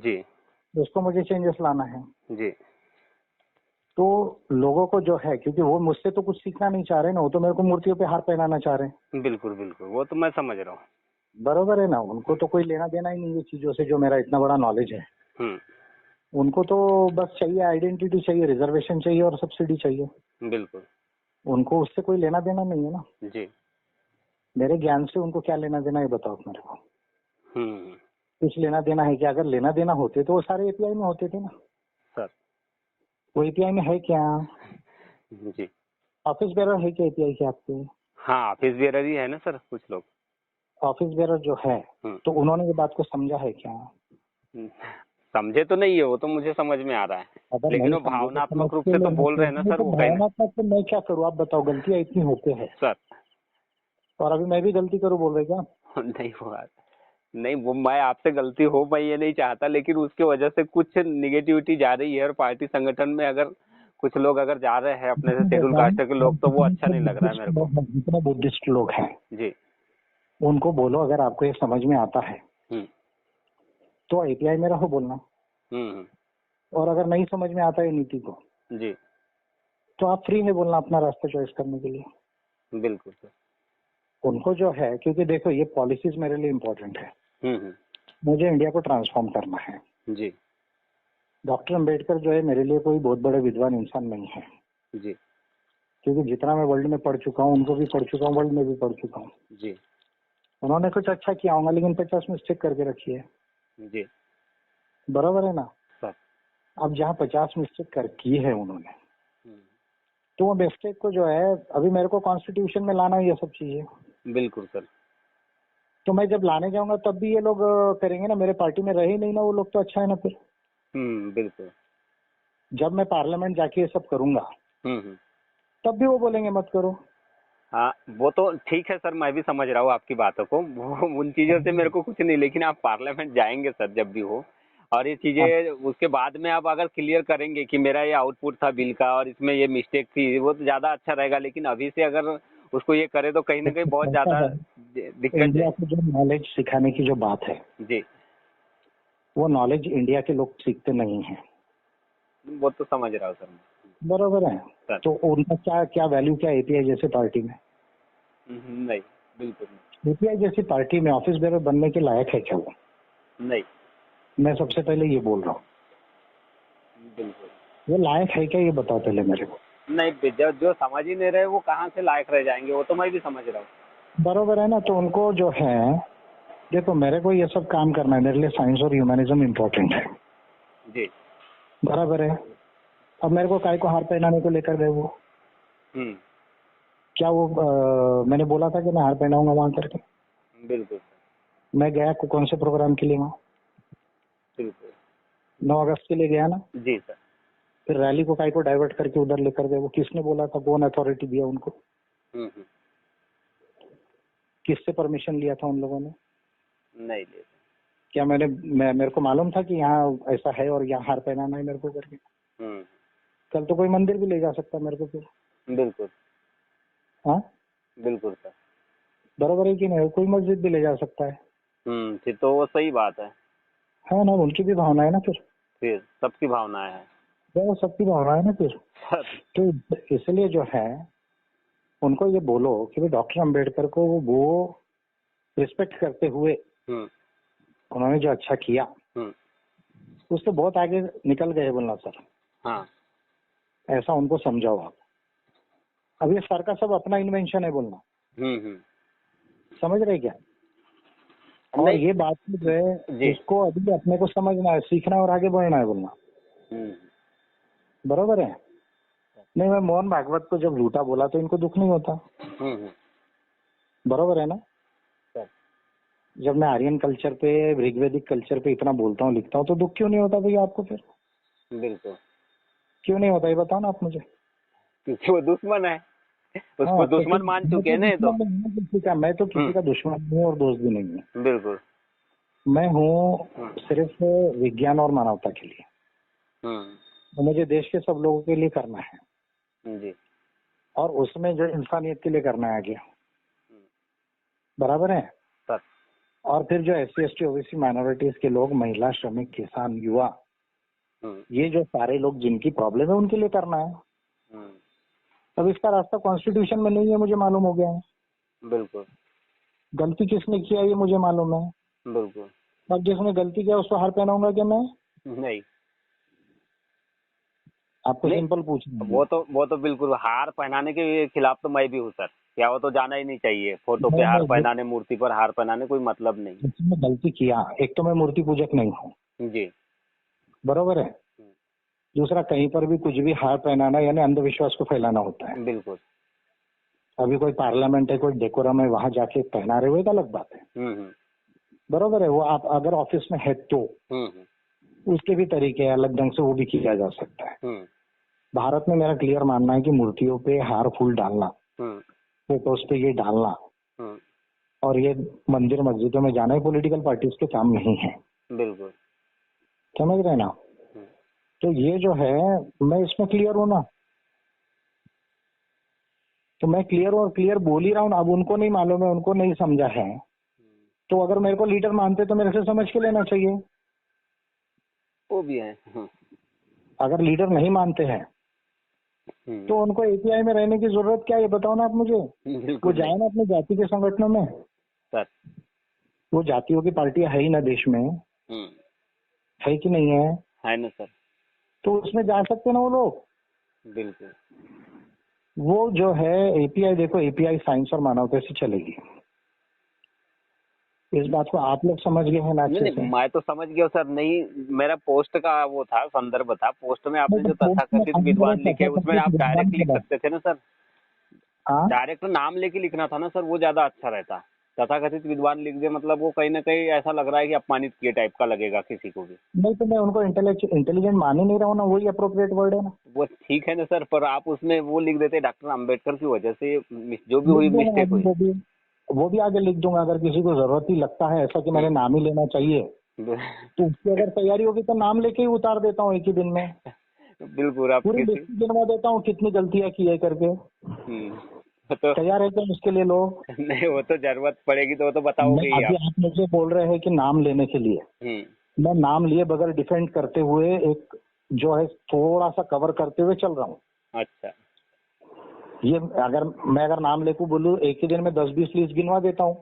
जी उसको मुझे चेंजेस लाना है। जी तो लोगों को जो है, क्योंकि वो मुझसे तो कुछ सीखना नहीं चाह रहे ना, वो तो मेरे को मूर्तियों पे हार पहनाना चाह रहे हैं। बिल्कुल बिल्कुल, वो तो मैं समझ रहा हूँ। बरोबर है ना, उनको तो कोई लेना देना ही नहीं है चीजों से, जो मेरा इतना बड़ा नॉलेज है। हम्म, उनको तो बस चाहिए आइडेंटिटी, चाहिए रिजर्वेशन, चाहिए और सब्सिडी चाहिए। बिल्कुल। उनको उससे कोई लेना देना नहीं है ना। जी। मेरे ज्ञान से उनको क्या लेना देना है, बताओ मेरे को। हम्म। कुछ लेना देना है क्या? अगर लेना देना होते तो वो सारे एपीआई में होते थे ना। सर। वो एपीआई में है क्या? जी। ऑफिस बेरर है क्या एपीआई के आपके? हाँ, ऑफिस बेरर ही है ना सर कुछ लोग। ऑफिस बेरर जो है, हम्म, तो उन्होंने ये बात को समझा है क्या? हम्म, समझे तो नहीं है, वो तो मुझे समझ में आ रहा है, अगर लेकिन नहीं वो समझे तो भावनात्मक रूप समझते से तो लेना बोल रहे हैं ना चाहिए। नहीं सर, तो वो कहीं ना। भावनात्मक तो मैं क्या करूँ? आप बताओ, गलतियां इतनी होते हैं सर। और अभी मैं भी गलती करूँ बोल रहे क्या? नहीं वो बात नहीं, वो मैं आपसे गलती हो मैं ये नहीं चाहता, लेकिन उसके वजह से कुछ निगेटिविटी जा रही है, और पार्टी संगठन में अगर कुछ लोग अगर जा रहे हैं अपने से शेड्यूल कास्ट के लोग, तो वो अच्छा नहीं लग रहा है मेरे को। जितने बुद्धिस्ट लोग हैं जी। उनको बोलो, अगर आपको ये समझ में आता है हम्म तो एपीआई में रहो बोलना। हम्म। और अगर नहीं समझ में आता है नीति को, जी तो आप फ्री है बोलना अपना रास्ता चॉइस करने के लिए। बिल्कुल सर। उनको जो है, क्योंकि देखो ये पॉलिसीज मेरे लिए इम्पोर्टेंट है। हम्म। मुझे इंडिया को ट्रांसफॉर्म करना है। जी डॉक्टर अम्बेडकर जो है मेरे लिए कोई बहुत बड़े विद्वान इंसान नहीं है, जी क्योंकि जितना मैं वर्ल्ड में पढ़ चुका हूँ, उनको भी पढ़ चुका हूँ, वर्ल्ड में भी पढ़ चुका हूँ। जी उन्होंने कुछ अच्छा किया होगा, लेकिन 50 मिस्टेक करके रखी है। जी बराबर है ना? सर। अब जहाँ 50 मिस्टेक कर की है उन्होंने, हम्म, तो वो मिस्टेक को जो है अभी मेरे को कॉन्स्टिट्यूशन में लाना है, ये सब चीजें। बिल्कुल सर। तो मैं जब लाने जाऊंगा तब भी ये लोग करेंगे ना। मेरे पार्टी में रहे ही नहीं ना वो लोग, तो अच्छा है ना फिर। बिल्कुल। जब मैं पार्लियामेंट जाके ये सब करूंगा हम्म। तब भी वो बोलेंगे मत करो। हाँ, वो तो ठीक है सर, मैं भी समझ रहा हूँ आपकी बातों को, वो उन चीजों से मेरे को कुछ नहीं, लेकिन आप पार्लियामेंट जाएंगे सर जब भी हो, और ये हाँ, चीजें उसके बाद में आप अगर क्लियर करेंगे कि मेरा ये आउटपुट था बिल का और इसमें ये मिस्टेक थी, वो तो ज्यादा अच्छा रहेगा। लेकिन अभी से अगर उसको ये करे तो कहीं ना कहीं बहुत ऐसा ज्यादा है, दिक्कत इंडिया जाए। को जो नॉलेज सिखाने की जो बात है, जी, वो नॉलेज इंडिया के लोग सीखते नहीं है। वो तो समझ रहा हूँ सर मैं। बरोबर है। सर। तो उनका क्या क्या वैल्यू क्या एपीआई जैसे पार्टी में? नहीं, बिल्कुल एपीआई जैसी पार्टी में ऑफिस बेरर बनने के लायक है क्या वो? नहीं। मैं सबसे पहले ये बोल रहा हूँ, बिल्कुल वो लायक है क्या, ये बताओ पहले मेरे को। नहीं, जो समझ ही नहीं रहे वो कहाँ से लायक रह जाएंगे, वो तो मैं भी समझ रहा हूँ। बरोबर है ना? तो उनको जो है, देखो मेरे को ये सब काम करना है, मेरे लिए साइंस और ह्यूमनिज्म इम्पोर्टेंट है। जी। बराबर है। अब मेरे को काय को हार पहनाने को लेकर गए वो? हम्म। क्या वो मैंने बोला था कि मैं हार पहनाऊंगा वहां करके? बिल्कुल मैं गया कौन से प्रोग्राम के लिए वहाँ? बिल्कुल। 9 अगस्त के लिए गया ना। जी सर। फिर रैली को काय को डाइवर्ट करके उधर लेकर गए? वो किसने बोला था? कौन अथॉरिटी दिया उनको? हम्म। किससे परमिशन लिया था उन लोगों ने? नहीं ले। क्या मेरे को मालूम था कि यहाँ ऐसा है और यहाँ हार पहनाना है मेरे को करके? हम्म। कल तो कोई मंदिर भी ले जा सकता है मेरे को फिर। बिल्कुल हाँ, बिल्कुल सर। बराबर है कि नहीं? कोई मस्जिद भी ले जा सकता है। फिर तो वो सही बात है ना? उनकी भी भावना है ना फिर। फिर सबकी भावनाएं हैं। वो सबकी भावना है ना फिर। सर। तो इसलिए जो है, उनको ये बोलो कि भाई डॉक्टर अम्बेडकर को वो रिस्पेक्ट करते हुए हम्म उन्होंने जो अच्छा किया, हम्म। उससे बहुत आगे निकल गए बोलना सर। हाँ। ऐसा उनको समझाओ आप। अब ये सर का सब अपना इन्वेंशन है बोलना। हम्म। समझ रहे क्या? और नहीं। ये बात जो है, जी। इसको अभी अपने को समझना है, सीखना है और आगे बढ़ना है बोलना। हम्म बरोबर है? नहीं, मैं मोहन भागवत को जब झूठा बोला तो इनको दुख नहीं होता। हम्म। बरोबर है ना? सर। जब मैं आर्यन कल्चर पे, ऋग्वेदिक कल्चर पे इतना बोलता हूँ, लिखता हूँ, तो दुख क्यों नहीं होता भैया आपको फिर? बिल्कुल, क्यों नहीं होता ये बताओ ना आप मुझे। क्योंकि वो दुश्मन है, उसको हाँ, तो फिर दुश्मन मान मैं चुके तो हैं ना ये तो। दुश्मन नहीं हूँ किसी का, मैं तो किसी का दुश्मन नहीं हूँ और दोस्त भी नहीं हूँ। बिल्कुल। मैं हूँ सिर्फ विज्ञान और मानवता के लिए। हम्म। तो मुझे देश के सब लोगों के लिए करना है, जी। और उसमें जो इंसानियत के लिए करना है आगे। बराबर है? सर। और फिर जो SC ST OBC माइनॉरिटीज के लोग, महिला, श्रमिक, किसान, युवा, ये जो सारे लोग जिनकी प्रॉब्लम है उनके लिए करना है। अब इसका रास्ता कॉन्स्टिट्यूशन में नहीं है, मुझे मालूम हो गया है। बिल्कुल। गलती किसने किया ये मुझे मालूम है। बिल्कुल। अब जिसने गलती किया उसको हार पहनाऊंगा क्या मैं? नहीं, आपको नहीं, सिंपल पूछना है। वो तो बिल्कुल हार पहनाने के खिलाफ तो मैं भी हूँ सर। क्या वो तो जाना ही नहीं चाहिए, फोटो पे नहीं हार नहीं, पहनाने, मूर्ति पर हार पहनाने कोई मतलब नहीं। जिसने गलती किया, एक तो मैं मूर्ति पूजक नहीं हूँ, जी। बरोबर है। दूसरा, कहीं पर भी कुछ भी हार पहनाना यानी अंधविश्वास को फैलाना होता है। बिल्कुल। अभी कोई पार्लियामेंट है, कोई डेकोरम है, वहां जाके पहना रहे हो, एक अलग बात है। बरोबर है। वो आप अगर ऑफिस में है तो उसके भी तरीके हैं, अलग ढंग से वो भी किया जा सकता है। भारत में मेरा क्लियर मानना है कि मूर्तियों पे हार फूल डालना, फोटोज पे ये डालना और ये मंदिर मस्जिदों में जाना, पॉलिटिकल पार्टीज के काम नहीं है। बिल्कुल। समझ रहे ना? तो ये जो है, मैं इसमें क्लियर हूँ ना, तो मैं क्लियर बोल ही रहा हूँ। अब उनको नहीं मालूम है, उनको नहीं समझा है, तो अगर मेरे को लीडर मानते तो मेरे से समझ के लेना चाहिए। वो भी है। अगर लीडर नहीं मानते हैं तो उनको API में रहने की जरूरत क्या है, ये बताओ ना आप मुझे। वो जाए ना अपनी जाति के संगठनों में सर। वो जातियों की पार्टियां है ही ना देश में, है कि नहीं है? है ना सर। तो उसमें जा सकते ना वो लोग। बिल्कुल। वो जो है API, देखो API साइंस और मानवता से चलेगी। इस बात को आप लोग समझ गए हैं ना अच्छे से? मैं तो समझ गया सर। नहीं, मेरा पोस्ट का वो था, संदर्भ था। पोस्ट में आपने जो तथाकथित विद्वान लिखे उसमें आप डायरेक्ट लिख सकते थे ना सर। डायरेक्ट नाम लेके लिखना था ना सर, वो ज्यादा अच्छा रहता। तथाकथित विद्वान लिख दे मतलब वो कहीं ना कहीं ऐसा लग रहा है कि अपमानित किए टाइप का लगेगा किसी को भी। नहीं तो मैं उनको इंटेलिजेंट मान ही नहीं रहा हूँ ना, वही अप्रोप्रिएट वर्ड है ना। वो ठीक है ना सर, पर आप उसमें वो लिख देते डॉक्टर अम्बेडकर की वजह से जो भी हुई मिस्टेक हुई। वो भी आगे लिख दूंगा, अगर किसी को जरूरत ही लगता है ऐसा कि मैंने नाम ही लेना चाहिए तो उसकी अगर तैयारी होगी तो नाम लेके ही उतार देता हूँ एक ही दिन में। बिल्कुल। आप पूरी लिस्ट गिनवा देता हूँ कितनी गलतियां की है करके। तो तैयार है क्या उसके लिए लोग? नहीं, वो तो जरूरत पड़ेगी तो वो तो बताओगे ही अभी आप मुझे बोल रहे हैं कि नाम लेने के लिए, मैं नाम लिए बगैर डिफेंड करते हुए एक जो है थोड़ा सा कवर करते हुए चल रहा हूँ। अच्छा। ये अगर नाम लेके बोलूं एक ही दिन में 10-20 लिस्ट गिनवा देता हूँ।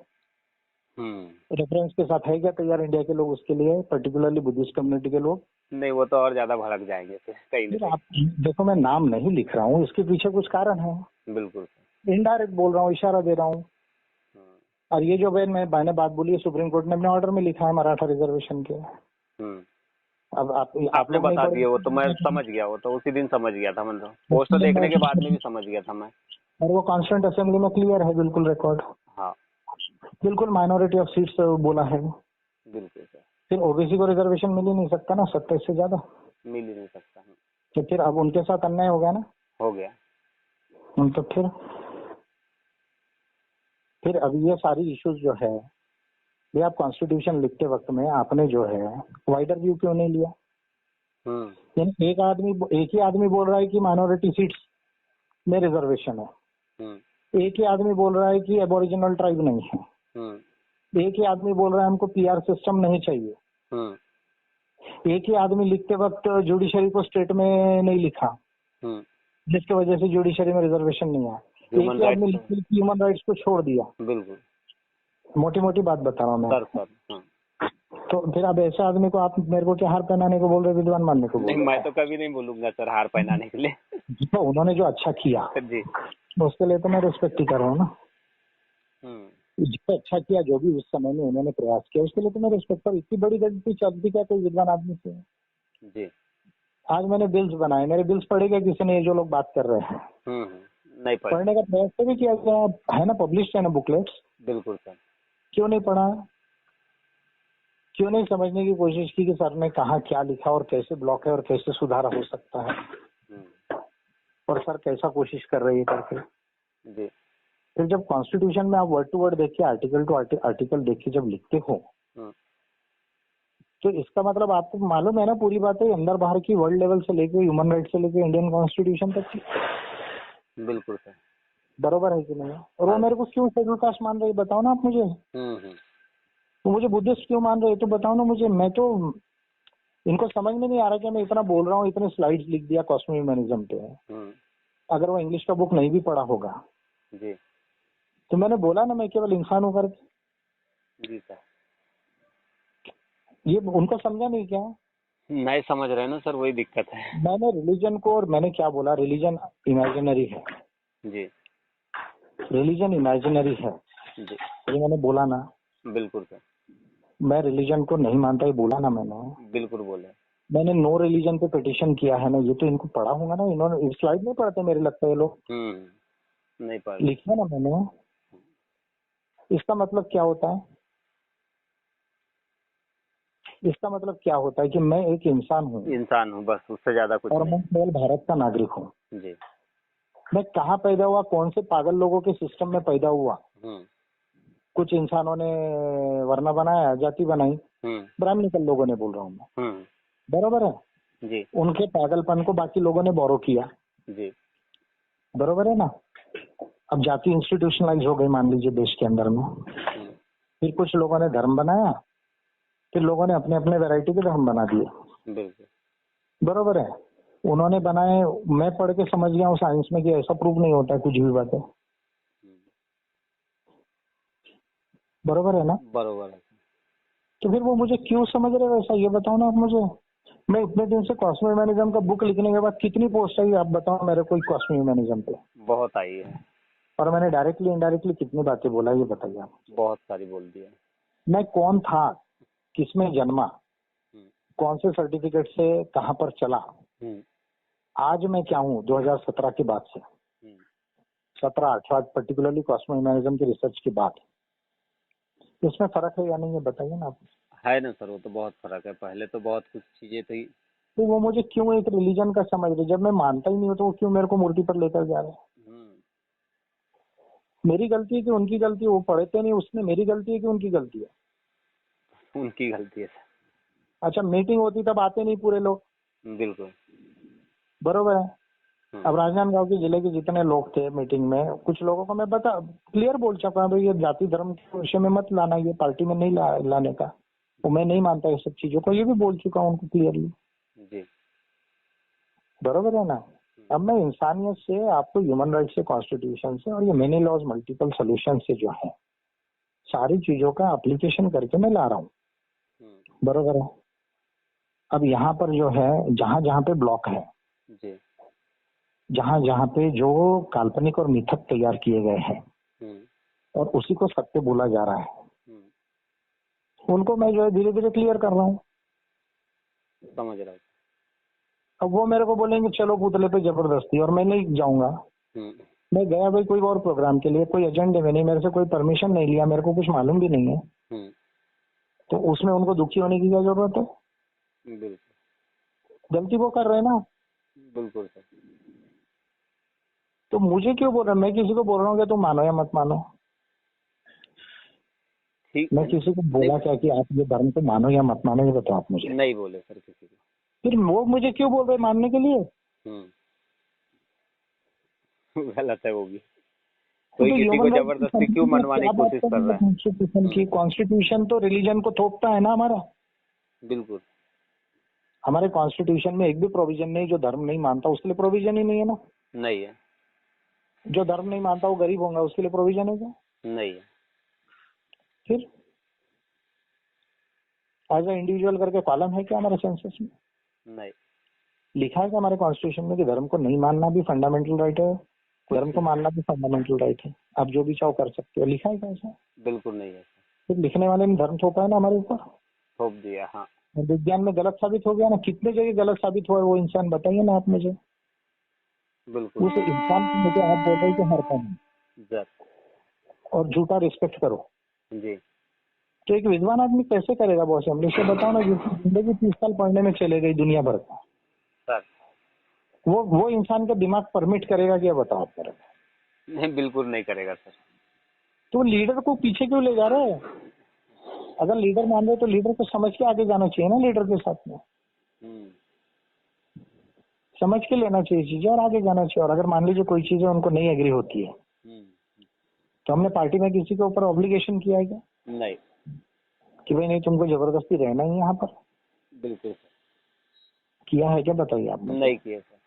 रेफरेंस के साथ है क्या तैयार इंडिया के लोग उसके लिए, पर्टिकुलरली बुद्धिस्ट कम्युनिटी के लोग? नहीं, वो तो और ज्यादा भड़क जाएंगे फिर आप देखो, मैं नाम नहीं लिख रहा हूँ, इसके पीछे कुछ कारण है। बिल्कुल। इनडायरेक्ट बोल रहा हूँ, इशारा दे रहा हूँ। और ये जो मैंने बात बोली है, सुप्रीम कोर्ट ने अपने ऑर्डर में लिखा है मराठा रिजर्वेशन के। अब आपने बता दिया, वो तो मैं समझ गया। वो तो उसी दिन समझ गया था, मतलब पोस्ट देखने के बाद में भी समझ गया था मैं। और वो कॉन्स्टिट्यूंट असेंबली में क्लियर है बिल्कुल रिकॉर्ड। हाँ बिल्कुल, माइनॉरिटी ऑफ सीट्स बोला है। बिल्कुल सर। फिर OBC को रिजर्वेशन मिल ही नहीं सकता ना, 27 से ज्यादा मिल ही नहीं सकता। तो फिर अब उनके साथ अन्याय हो गया ना। हो गया। तो फिर अभी ये सारी इश्यूज जो है, ये आप कॉन्स्टिट्यूशन लिखते वक्त में आपने जो है वाइडर व्यू क्यों नहीं लिया? यानी एक ही आदमी बोल रहा है कि माइनॉरिटी सीट्स में रिजर्वेशन है, एक ही आदमी बोल रहा है कि एबोरिजिनल ट्राइब नहीं है, एक ही आदमी बोल रहा है हमको PR सिस्टम नहीं चाहिए, एक ही आदमी लिखते वक्त जुडिशरी को स्टेट में नहीं लिखा जिसकी वजह से जुडिशरी में रिजर्वेशन नहीं आया, एक ही आदमी ह्यूमन राइट्स को छोड़ दिया। बिल्कुल, मोटी मोटी बात बता रहा हूँ मैं सर। तो फिर अब ऐसे आदमी को आप मेरे को क्या हार पहनाने को बोल रहे, विद्वान मानने को बोल रहे? नहीं, मैं तो कभी नहीं बोलूंगा सर हार पहनाने के लिए। तो उन्होंने जो अच्छा किया जी, उसके लिए तो मैं रिस्पेक्ट ही कर रहा हूँ ना। जो अच्छा किया, जो भी उस समय में उन्होंने प्रयास किया, उसके लिए तो मैं रिस्पेक्ट कर। इतनी बड़ी गलती चलती क्या कोई विद्वान आदमी से? जी। आज मैंने बिल्स बनाए, मेरे बिल्स पढ़े गए किसी ने? ये जो लोग बात कर रहे हैं नहीं पढ़ने का प्रयास तो भी किया गया है ना, पब्लिश है ना बुकलेट्स। बिल्कुल सर। क्यों नहीं पढ़ा? क्यों नहीं समझने की कोशिश की कि सर ने कहा क्या लिखा और कैसे ब्लॉक है और कैसे सुधार हो सकता है, और सर कैसा कोशिश कर रही है करके। जी। फिर जब कॉन्स्टिट्यूशन में आप वर्ड टू वर्ड देखिए, आर्टिकल टू आर्टिकल देखिए, जब लिखते हो तो इसका मतलब आपको मालूम है ना पूरी बातें, अंदर बाहर की, वर्ल्ड लेवल से लेके, ह्यूमन राइट से लेके इंडियन कॉन्स्टिट्यूशन तक की। बिल्कुल सर। बरोबर है कि नहीं? और वो मेरे को क्यों शेड्यूल कास्ट मान रही, बताओ ना आप मुझे। तो मुझे बुद्धिस्ट क्यों मान रहे हो तो बताओ ना मुझे। मैं तो इनको समझ में नहीं आ रहा कि मैं इतना बोल रहा हूँ, इतने स्लाइड्स लिख दिया कॉस्मिक ह्यूमनिज्म पे, अगर वो इंग्लिश का बुक नहीं भी पढ़ा होगा जी, तो मैंने बोला ना मैं केवल इंसान हूँ करके। जी सर। ये उनको समझा नहीं क्या? नहीं समझ रहे ना सर, वही दिक्कत है। मैंने रिलीजन को, और मैंने क्या बोला, रिलीजन इमेजिनरी है। जी, रिलीजन इमेजिनरी है, जी, ये मैंने बोला ना। बिल्कुल सर, मैं रिलीजन को नहीं मानता, ये बोला ना मैंने। बिल्कुल बोले। मैंने नो रिलीजन पे पिटिशन किया है ना, ये तो इनको पढ़ा होगा ना, इन्होंने स्लाइड नहीं पढ़ते मेरे लगता है ये लोग। नहीं पढ़ लिखा ना मैंने। इसका मतलब क्या होता है? इसका मतलब क्या होता है कि मैं एक इंसान हूँ, बस, उससे ज्यादा कुछ और नहीं। मैं केवल भारत का नागरिक हूँ। जी, मैं कहाँ पैदा हुआ, कौन से पागल लोगों के सिस्टम में पैदा हुआ? कुछ इंसानों ने वर्ण बनाया, जाति बनाई, ब्राह्मणिकल लोगों ने, बोल रहा हूँ मैं, बरोबर है? जी, उनके पागलपन को बाकी लोगों ने बोरो किया, जी, बरोबर है ना? अब जाति इंस्टीट्यूशनलाइज हो गई मान लीजिए देश के अंदर में। फिर कुछ लोगों ने धर्म बनाया, फिर लोगों ने अपने अपने वैरायटी के धर्म बना दिए, बिल्कुल, बरोबर है? उन्होंने बनाए, मैं पढ़ के समझ गया हूँ साइंस में कि ऐसा प्रूव नहीं होता है कुछ भी बातें, बरोबर है ना? बरोबर है। तो फिर वो मुझे क्यों समझ रहे वैसा, ये बताओ ना आप मुझे। मैं इतने दिन से कॉस्मिक ह्यूमनिज्म का बुक लिखने के बाद कितनी पोस्ट आई आप बताओ मेरे, कोई कॉस्मिक ह्यूमनिज्म पे? बहुत आई है। और मैंने डायरेक्टली इनडायरेक्टली कितनी बातें बोला, ये बताइए आप। बहुत सारी बोल दी है। मैं कौन था, किसमें जन्मा, कौन से सर्टिफिकेट से कहाँ पर चला, आज मैं क्या हूँ 2017 के बाद से, 17-18 पर्टिकुलरली कॉस्मिक ह्यूमनिज्म की रिसर्च के बाद, इसमें फर्क है या नहीं, ये बताइए ना आप। है ना सर, वो तो बहुत फर्क है। पहले तो बहुत कुछ चीजें थी। तो वो मुझे क्यों एक रिलीजन का समझ रहे, जब मैं मानता ही नहीं हूँ तो वो क्यों मेरे को मूर्ति पर लेकर जा रहे हैं? मेरी गलती है कि उनकी गलती है? वो पढ़ते नहीं, उसमें मेरी गलती है कि उनकी गलती है? उनकी गलती है सर। अच्छा, मीटिंग होती तब आते नहीं पूरे लोग, बिल्कुल, बरोबर है? अब राजनांदगांव के जिले के जितने लोग थे मीटिंग में, कुछ लोगों को मैं बता क्लियर बोल चुका हूँ भाई ये जाति धर्म के विषय में मत लाना, ये पार्टी में नहीं लाने का, वो मैं नहीं मानता ये सब चीजों को, ये भी बोल चुका हूँ उनको क्लियरली, जी, बरोबर है ना? अब मैं इंसानियत से, आपको ह्यूमन राइट से, कॉन्स्टिट्यूशन से, और ये मेनी लॉज मल्टीपल सोल्यूशन से जो है सारी चीजों का एप्लीकेशन करके मैं ला रहा हूँ, बरोबर है? अब यहाँ पर जो है जहां जहां पे ब्लॉक है, जी, जहां जहां पे जो काल्पनिक और मिथक तैयार किए गए हैं और उसी को सत्य बोला जा रहा है, उनको मैं जो है धीरे धीरे क्लियर कर रहा हूँ। समझ रहा हूँ। अब वो मेरे को बोलेंगे चलो पुतले पे जबरदस्ती, और मैं नहीं जाऊंगा। मैं गया भाई कोई और प्रोग्राम के लिए, कोई एजेंडे में नहीं, मेरे से कोई परमिशन नहीं लिया, मेरे को कुछ मालूम भी नहीं है, तो उसमें उनको दुखी होने की क्या जरूरत है? बिल्कुल, गलती वो कर रहे हैं ना। बिल्कुल सर। तो मुझे क्यों बोल रहे हैं? मैं किसी को बोल रहा हूँ कि तुम मानो या मत मानो? ठीक, मैं किसी को बोला क्या कि आप ये धर्म को मानो या मत मानो, ये बताओ आप मुझे। नहीं बोले सर किसी को। फिर वो मुझे क्यों बोल रहे हैं मानने के लिए? गलत है वो भी। कोई किसी को जबरदस्ती क्यों मनवाने की कोशिश कर रहा है? कॉन्स्टिट्यूशन की, कॉन्स्टिट्यूशन तो रिलीजन को थोपता है ना हमारा। बिल्कुल, हमारे कॉन्स्टिट्यूशन में एक भी प्रोविजन नहीं जो धर्म नहीं मानता उसके लिए प्रोविजन ही नहीं है ना। नहीं है, जो धर्म नहीं मानता वो गरीब होगा उसके लिए प्रोविजन है क्या? नहीं है। फिर एज ए इंडिविजुअल करके कॉलम है क्या हमारे सेंसस में? नहीं, लिखा है क्या हमारे कॉन्स्टिट्यूशन में कि धर्म को नहीं मानना भी फंडामेंटल राइट है, धर्म को मानना भी फंडामेंटल राइट है, आप जो भी चाहो कर सकते हो? लिखा है क्या ऐसा? बिल्कुल नहीं है। फिर लिखने वाले ने धर्म थोपा है ना हमारे ऊपर, थोप दिया। हाँ, विज्ञान में गलत साबित हो गया ना। कितने जगह गलत साबित हुआ है वो इंसान बताइए ना आप मुझे। बिल्कुल। उस इंसान को मुझे आप बोल रहे कि हर काम और झूठा रिस्पेक्ट करो, जी, तो एक विद्वान आदमी कैसे करेगा बॉस? हम से बताओ ना, जिसकी जिंदगी 30 साल पढ़ने में चले गई दुनिया भर का, सर वो इंसान का दिमाग परमिट करेगा क्या? बताओ आप मेरे को। नहीं, बिल्कुल नहीं करेगा सर। तो लीडर को पीछे क्यों ले जा रहे हैं? अगर लीडर मान रहे तो लीडर को समझ के आगे जाना चाहिए ना, लीडर के साथ में समझ के लेना चाहिए चीजें और आगे जाना चाहिए। और अगर मान लीजिए कोई चीजें उनको नहीं एग्री होती है तो हमने पार्टी में किसी के ऊपर ऑब्लिगेशन किया है क्या? नहीं। कि भाई नहीं तुमको जबरदस्ती रहना ही है यहाँ पर? बिल्कुल सर। किया है क्या बताइए आप? नहीं किया सर।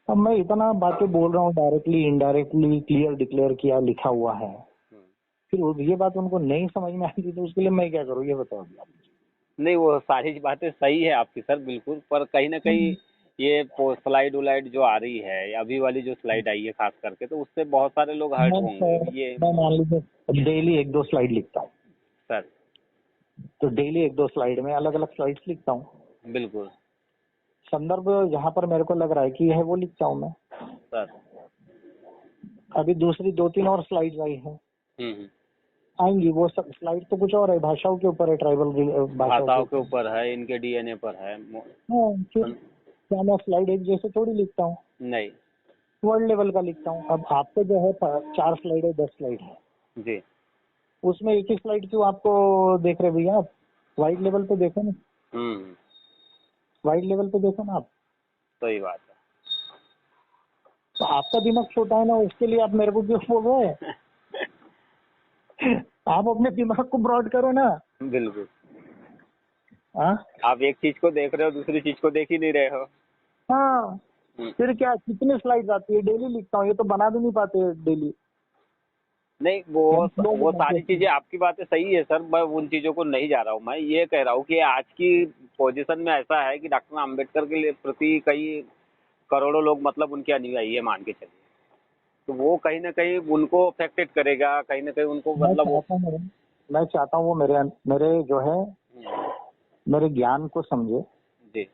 अब मैं इतना बातें बोल रहा हूँ, डायरेक्टली इनडायरेक्टली क्लियर डिक्लेयर किया, लिखा हुआ है, फिर ये बात उनको नहीं समझ में आती तो उसके लिए मैं क्या करूँ, ये बताओ आप। नहीं, वो सारी बातें सही है आपकी सर बिल्कुल, पर कहीं ना कहीं ये स्लाइड उलाइड जो आ रही है, अभी वाली जो स्लाइड आई है खास करके, तो उससे बहुत सारे लोग हर्ट होंगे ये। मैं मान लीजिए डेली 1-2 स्लाइड लिखता हूँ सर। तो डेली 1-2 स्लाइड में अलग अलग स्लाइड्स लिखता हूँ। बिल्कुल संदर्भ जहाँ पर मेरे को लग रहा है कि है वो लिखता हूँ मैं। सर। अभी दूसरी 2-3 और स्लाइड्स आई है, आएंगी वो सब स्लाइड तो कुछ और है, भाषाओं के ऊपर है, ट्राइबल भाषाओं के ऊपर है, इनके डीएनए पर है। हाँ, फिर क्या मैं स्लाइड एक जैसे थोड़ी लिखता हूँ, नहीं वर्ल्ड लेवल का लिखता हूँ। अब आपको जो है 4 स्लाइड है, 10 स्लाइड है, जी। उसमें एक ही स्लाइड क्यों आपको देख रहे भैया? आप वाइड लेवल पे देखो ना, वाइड लेवल पे देखो ना आप। सही बात है। तो आपका दिमाग छोटा है ना, उसके लिए आप मेरे को क्यों बोल रहे हैं? आप अपने दिमाग को ब्रॉड करो ना। बिल्कुल। हाँ, आप एक चीज को देख रहे हो, दूसरी चीज को देख ही नहीं रहे हो। हाँ, फिर क्या कितनी स्लाइड्स आती है? डेली लिखता हूँ, ये तो बना भी नहीं पाते डेली। नहीं, वो सारी चीजें आपकी बातें सही है सर, मैं उन चीजों को नहीं जा रहा हूँ। मैं ये कह रहा हूँ कि आज की पोजीशन में ऐसा है कि डॉक्टर अम्बेडकर के लिए प्रति कई करोड़ों लोग मतलब उनके अनुयायी है, मान के चलिए, तो वो कहीं ना कहीं उनको अफेक्टेड करेगा, कहीं ना कहीं उनको मतलब मैं चाहता हूँ वो मेरे जो है मेरे ज्ञान को समझे जी।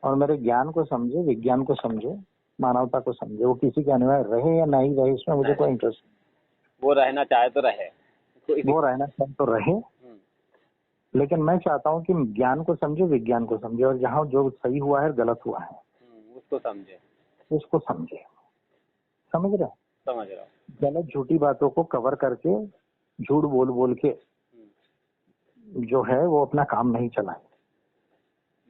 और मेरे ज्ञान को समझे, विज्ञान को समझे, मानवता को समझे। वो किसी के अनुयायी रहे या नहीं रहे, इसमें मुझे कोई इंटरेस्ट नहीं। वो रहना चाहे तो रहे, वो रहना चाहे तो रहे, लेकिन मैं चाहता हूँ कि ज्ञान को समझे, विज्ञान को समझे, और जहाँ जो सही हुआ है, गलत हुआ है, उसको समझे, उसको समझे। समझ रहे? समझ रहा हूँ। गलत झूठी बातों को कवर करके, झूठ बोल बोल के जो है वो अपना काम नहीं चलाए,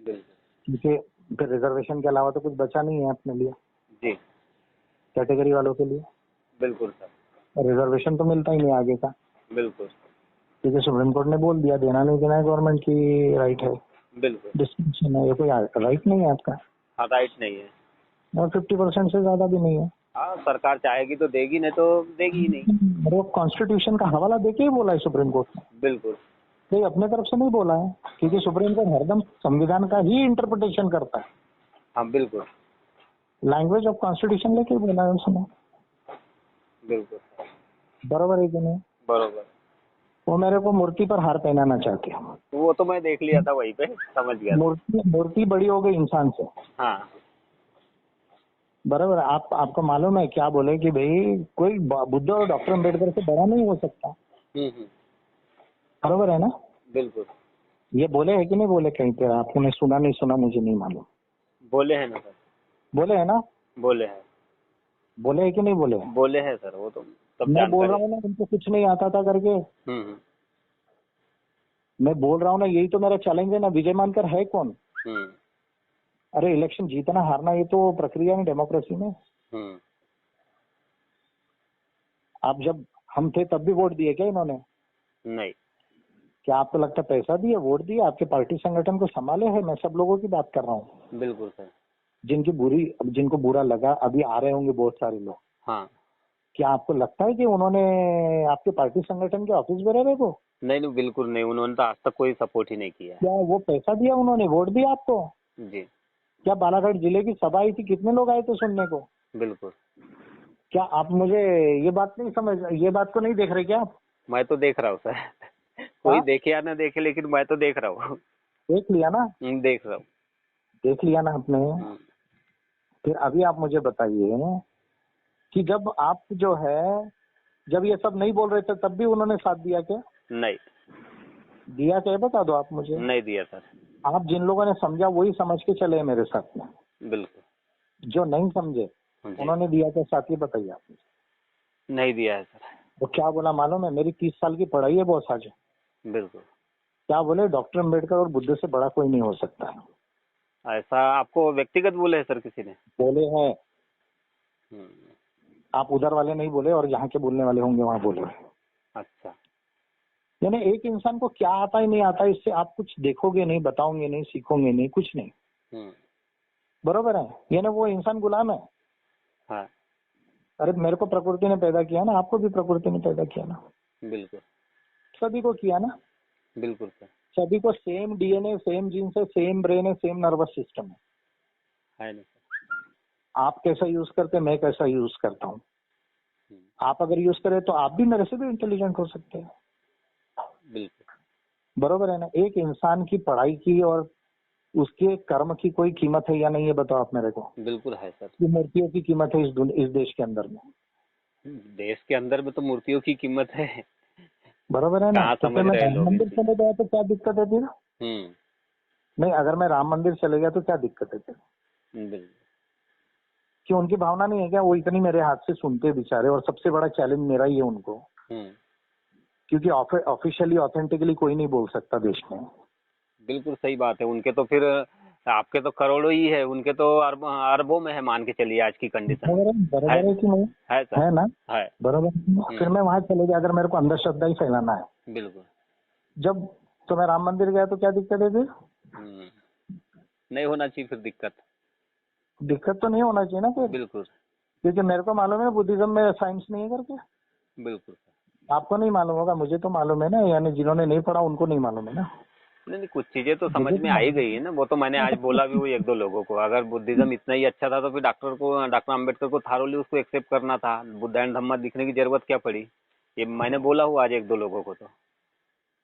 क्योंकि फिर रिजर्वेशन के अलावा तो कुछ बचा नहीं है अपने लिए जी, कैटेगरी वालों के लिए। बिल्कुल सर। रिजर्वेशन तो मिलता ही नहीं आगे का, बिल्कुल, क्योंकि सुप्रीम कोर्ट ने बोल दिया देना नहीं देना है गवर्नमेंट की राइट है, बिल्कुल डिस्क्रिप्शन है, ये कोई राइट नहीं है आपका। हाँ, राइट नहीं है, और 50% से ज्यादा भी नहीं है। हाँ, सरकार चाहेगी तो देगी, नहीं तो देगी ही नहीं। वो कॉन्स्टिट्यूशन का हवाला देके ही बोला है सुप्रीम कोर्ट ने, बिल्कुल, कोई अपने तरफ से नहीं बोला है, क्योंकि सुप्रीम कोर्ट हरदम संविधान का ही इंटरप्रिटेशन करता है। हाँ बिल्कुल, लैंग्वेज ऑफ कॉन्स्टिट्यूशन लेके बोला है उसने। बिल्कुल बरोबर है कि नहीं? बरोबर। वो मेरे को मूर्ति पर हार पहनाना चाहते हैं। वो तो मैं देख लिया था वहीं पे, समझ गया। मूर्ति बड़ी हो गई इंसान से। हाँ बराबर। आपको मालूम है क्या बोले कि भाई कोई बुद्ध और डॉक्टर अम्बेडकर से बड़ा नहीं हो सकता। बराबर है ना? बिल्कुल। ये बोले है कि नहीं बोले कहीं पे? आपने सुना नहीं सुना मुझे नहीं मालूम। बोले हैं ना सर। बोले है ना? बोले हैं। बोले है कि नहीं बोले? बोले हैं सर, वो तो सब मैं बोल रहा हूँ ना उनको कुछ नहीं आता था करके। मैं बोल रहा हूँ ना, यही तो मेरा चैलेंज है ना। विजय मानकर है कौन? अरे इलेक्शन जीतना हारना ये तो प्रक्रिया है डेमोक्रेसी में। आप जब हम थे तब भी वोट दिए क्या इन्होंने? नहीं। क्या आपको लगता है पैसा दिए, वोट दिए? आपके पार्टी संगठन को संभाले है? मैं सब लोगों की बात कर रहा हूँ। बिल्कुल सर। जिनको बुरा लगा, अभी आ रहे होंगे बहुत सारे लोग। हाँ। क्या आपको लगता है कि उन्होंने आपके पार्टी संगठन के ऑफिस में रहे वो? नहीं, बिल्कुल नहीं, उन्होंने तो आज तक कोई सपोर्ट ही नहीं किया। क्या वो पैसा दिया उन्होंने, वोट दिया आपको? जी। क्या बालाघाट जिले की सभा आई थी, कितने लोग आए थे सुनने को? बिल्कुल। क्या आप मुझे ये बात नहीं समझ, ये बात को नहीं देख रहे क्या आप? मैं तो देख रहा हूँ सर। कोई देखे या ना देखे, लेकिन मैं तो देख रहा हूँ। देख लिया ना? देख रहा हूँ। देख लिया ना आपने? फिर अभी आप मुझे बताइए कि जब आप जो है, जब ये सब नहीं बोल रहे थे तब भी उन्होंने साथ दिया क्या? नहीं दिया क्या, बता दो आप मुझे। नहीं दिया सर। आप जिन लोगों ने समझा वही समझ के चले मेरे साथ में। बिल्कुल। जो नहीं समझे उन्होंने दिया क्या साथ, ये बताइए आप मुझे। नहीं दिया है सर। वो क्या बोला मालूम है? मेरी 30 साल की पढ़ाई है बॉस आज। बिल्कुल। क्या बोले? डॉक्टर अम्बेडकर और बुद्ध से बड़ा कोई नहीं हो सकता। ऐसा आपको व्यक्तिगत बोले है सर किसी ने? बोले हैं। आप उधर वाले नहीं बोले, और जहाँ के बोलने वाले होंगे वहाँ बोले। अच्छा। यानी एक इंसान को क्या आता है नहीं आता, इससे आप कुछ देखोगे नहीं, बताओगे नहीं, सीखोगे नहीं, कुछ नहीं। बरोबर है, यानी वो इंसान गुलाम है। हाँ। अरे मेरे को प्रकृति ने पैदा किया ना, आपको भी प्रकृति ने पैदा किया ना, बिल्कुल सभी को किया ना, बिल्कुल सर। सभी को सेम डीएनए, सेम जीन्स है, सेम ब्रेन है, सेम नर्वस सिस्टम है ना। आप कैसा यूज करते, मैं कैसा यूज करता हूँ। आप अगर यूज करें तो आप भी मेरे से भी इंटेलिजेंट हो सकते हैं। बिल्कुल बरोबर है ना। एक इंसान की पढ़ाई की और उसके कर्म की कोई कीमत है या नहीं, ये बताओ आप मेरे को। बिल्कुल है सर। कि मूर्तियों की कीमत है इस देश के अंदर में। देश के अंदर में तो मूर्तियों की कीमत है। बरोबर है ना। कहाँ तो समझ फिर मैं रहे राम लोग मंदिर इस चले गया तो क्या दिक्कत है फिर? नहीं, अगर मैं राम मंदिर चले गया तो क्या दिक्कत है फिर? बिल्कुल। कि उनकी भावना नहीं है क्या? वो इतनी मेरे हाथ से सुनते बेचारे, और सबसे बड़ा चैलेंज मेरा ही है उनको, क्योंकि ऑफिशियली ऑथेंटिकली कोई नहीं बोल सकता देश में। बिल्कुल सही बात है। उनके तो फिर आपके तो करोड़ों ही है, उनके तो अरबों में है, मान के चलिए आज की कंडीशन में। बराबर है कि नहीं? है सर। है ना। है। बराबर। फिर मैं वहां चले गया, अगर मेरे को अंधश्रद्धा ही फैलाना है। बिल्कुल। जब तो मैं राम मंदिर गया तो क्या दिक्कत है फिर? नहीं होना चाहिए फिर दिक्कत। दिक्कत तो नहीं होना चाहिए ना फिर। बिल्कुल। क्योंकि मेरे को मालूम है बुद्धिज्म में साइंस नहीं है करके। बिल्कुल। आपको नहीं मालूम होगा, मुझे तो मालूम है ना, यानी जिन्होंने नहीं पढ़ा उनको नहीं मालूम है ना। नहीं, कुछ चीजें तो समझ मुझे में तो आ ही मालूम गई है ना। वो तो मैंने आज बोला भी हुई एक दो लोगों को। अगर बुद्धिज्म इतना ही अच्छा था तो फिर डॉक्टर अम्बेडकर को थारोली उसको एक्सेप्ट करना था। बुद्ध एंड धम्मा दिखने की जरूरत क्या पड़ी? ये मैंने बोला हुआ आज एक दो लोगों को तो।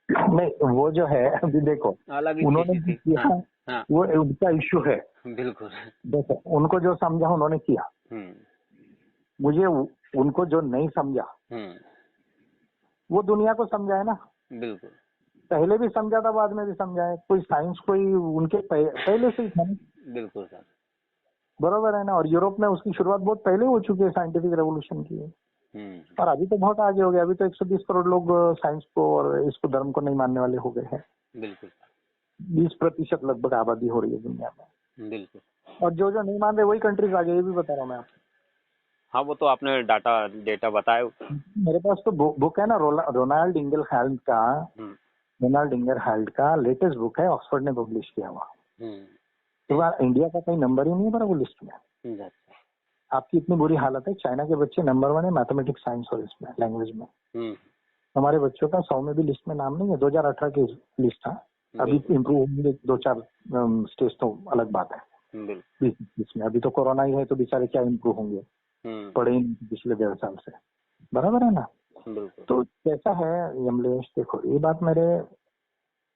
नहीं, वो जो है अभी देखो, अलग ही उन्होंने चीज जो थी। किया हाँ। हाँ। वो उनका इश्यू है। बिल्कुल। देखो, उनको जो समझा उन्होंने किया, मुझे उनको जो नहीं समझा वो दुनिया को समझाए ना। बिल्कुल। पहले भी समझा था, बाद में भी समझाए। कोई साइंस कोई उनके पहले से ही था ना। बिल्कुल सर। बरोबर है ना। और यूरोप में उसकी शुरुआत बहुत पहले हो चुकी है, साइंटिफिक रेवोल्यूशन की है। और अभी तो बहुत आगे हो गया। अभी तो 120 करोड़ लोग साइंस को और इसको धर्म को नहीं मानने वाले हो गए हैं। बिल्कुल। 20% लगभग आबादी हो रही है दुनिया में। बिल्कुल। और जो जो नहीं मान रहे वही कंट्रीज आगे, ये भी बता रहा हूँ मैं आपको। हाँ, वो तो आपने डेटा बताया। मेरे पास तो बुक है ना, रोनाल्ड इंगरहाल्ड का लेटेस्ट बुक है, ऑक्सफोर्ड ने पब्लिश किया हुआ। तो इंडिया का कोई नंबर ही नहीं है पर वो लिस्ट में। आपकी इतनी बुरी हालत है, चाइना के बच्चे नंबर 1 है मैथमेटिक्स, साइंस और इसमें लैंग्वेज में। हमारे बच्चों का 100 में भी लिस्ट में नाम नहीं है। 2018 की लिस्ट था, अभी इम्प्रूव होंगे 2-4 स्टेज तो अलग बात है। इसमें अभी तो कोरोना ही है तो बेचारे क्या इम्प्रूव होंगे, पढ़े ही पिछले 1.5 साल से। बराबर है ना। तो कैसा है यमलेश, देखो ये बात मेरे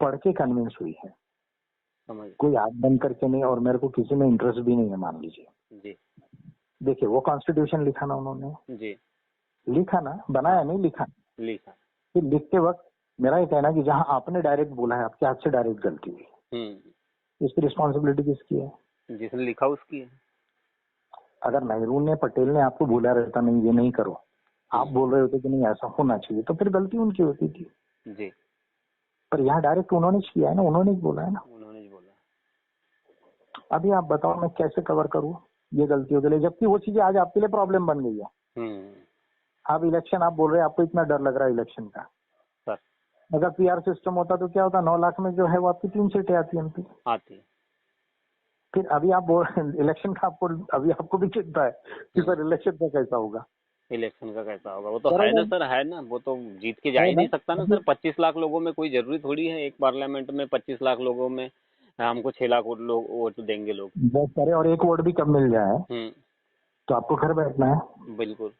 पढ़ के कन्विंस हुई है, कोई आंख बंद करके नहीं, और मेरे को किसी में इंटरेस्ट भी नहीं है, मान लीजिए। देखिए वो कॉन्स्टिट्यूशन लिखा ना उन्होंने जी, लिखा ना, बनाया नहीं, लिखा। फिर लिखते वक्त मेरा ये कहना कि जहां आपने डायरेक्ट बोला है, आपके हाथ से डायरेक्ट गलती हुई, इसकी रिस्पॉन्सिबिलिटी किसकी है? जिसने लिखा उसकी है। अगर नेहरू ने, पटेल ने आपको बोला रहता नहीं ये नहीं करो, आप बोल रहे होते कि नहीं ऐसा होना चाहिए, तो फिर गलती उनकी होती थी जी। पर यहाँ डायरेक्ट उन्होंने किया है ना, उन्होंने बोला है ना, उन्होंने बोला। अभी आप बताओ मैं कैसे कवर करूँ ये गलतियों के लिए, जबकि वो चीजें आज आपके लिए प्रॉब्लम बन गई है। आप इलेक्शन, आप बोल रहे हैं आपको इतना डर लग रहा है इलेक्शन का। सर अगर पीआर सिस्टम होता तो क्या होता? 9 लाख में जो है वो आपकी 3 सीटें आती एमपी आती। फिर अभी आप बोल इलेक्शन का, अभी आपको भी चिंता है कि सर इलेक्शन का कैसा होगा, इलेक्शन का कैसा होगा। वो तो है ना सर, है ना, वो तो जीत के जा ही नहीं सकता ना सर। 25 लाख लोगों में कोई जरूरी थोड़ी है एक पार्लियामेंट में 25 लाख लोगों में हमको 6 लाख लोग वोट देंगे लोग। बहुत सारे, और एक वोट भी कम मिल जाए तो आपको घर बैठना है। बिल्कुल।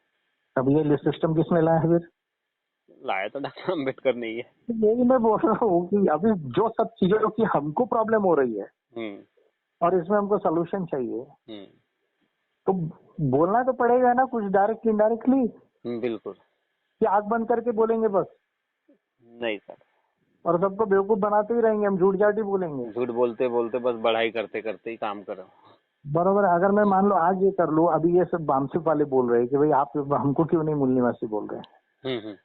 अब ये लिस्ट सिस्टम किसने लाया है? फिर लाया तो डॉक्टर अम्बेडकर नहीं है। यही मैं बोल रहा हूँ कि अभी जो सब चीजों की हमको प्रॉब्लम हो रही है और इसमें हमको सोल्यूशन चाहिए, तो बोलना तो पड़ेगा ना कुछ, डायरेक्ट इनडायरेक्टली। बिल्कुल। कि आंख बंद करके बोलेंगे बस? नहीं सर। और सबको बेवकूफ बनाते ही रहेंगे, हम झूठ जाट ही बोलेंगे, झूठ बोलते बोलते बस बढ़ाई करते करते ही काम करो। बराबर है। अगर मैं मान लो आज ये कर लूँ, अभी ये सब बामसिफ वाले बोल रहे हैं कि भाई आप हमको क्यों नहीं मूल निवासी बोल रहे हैं।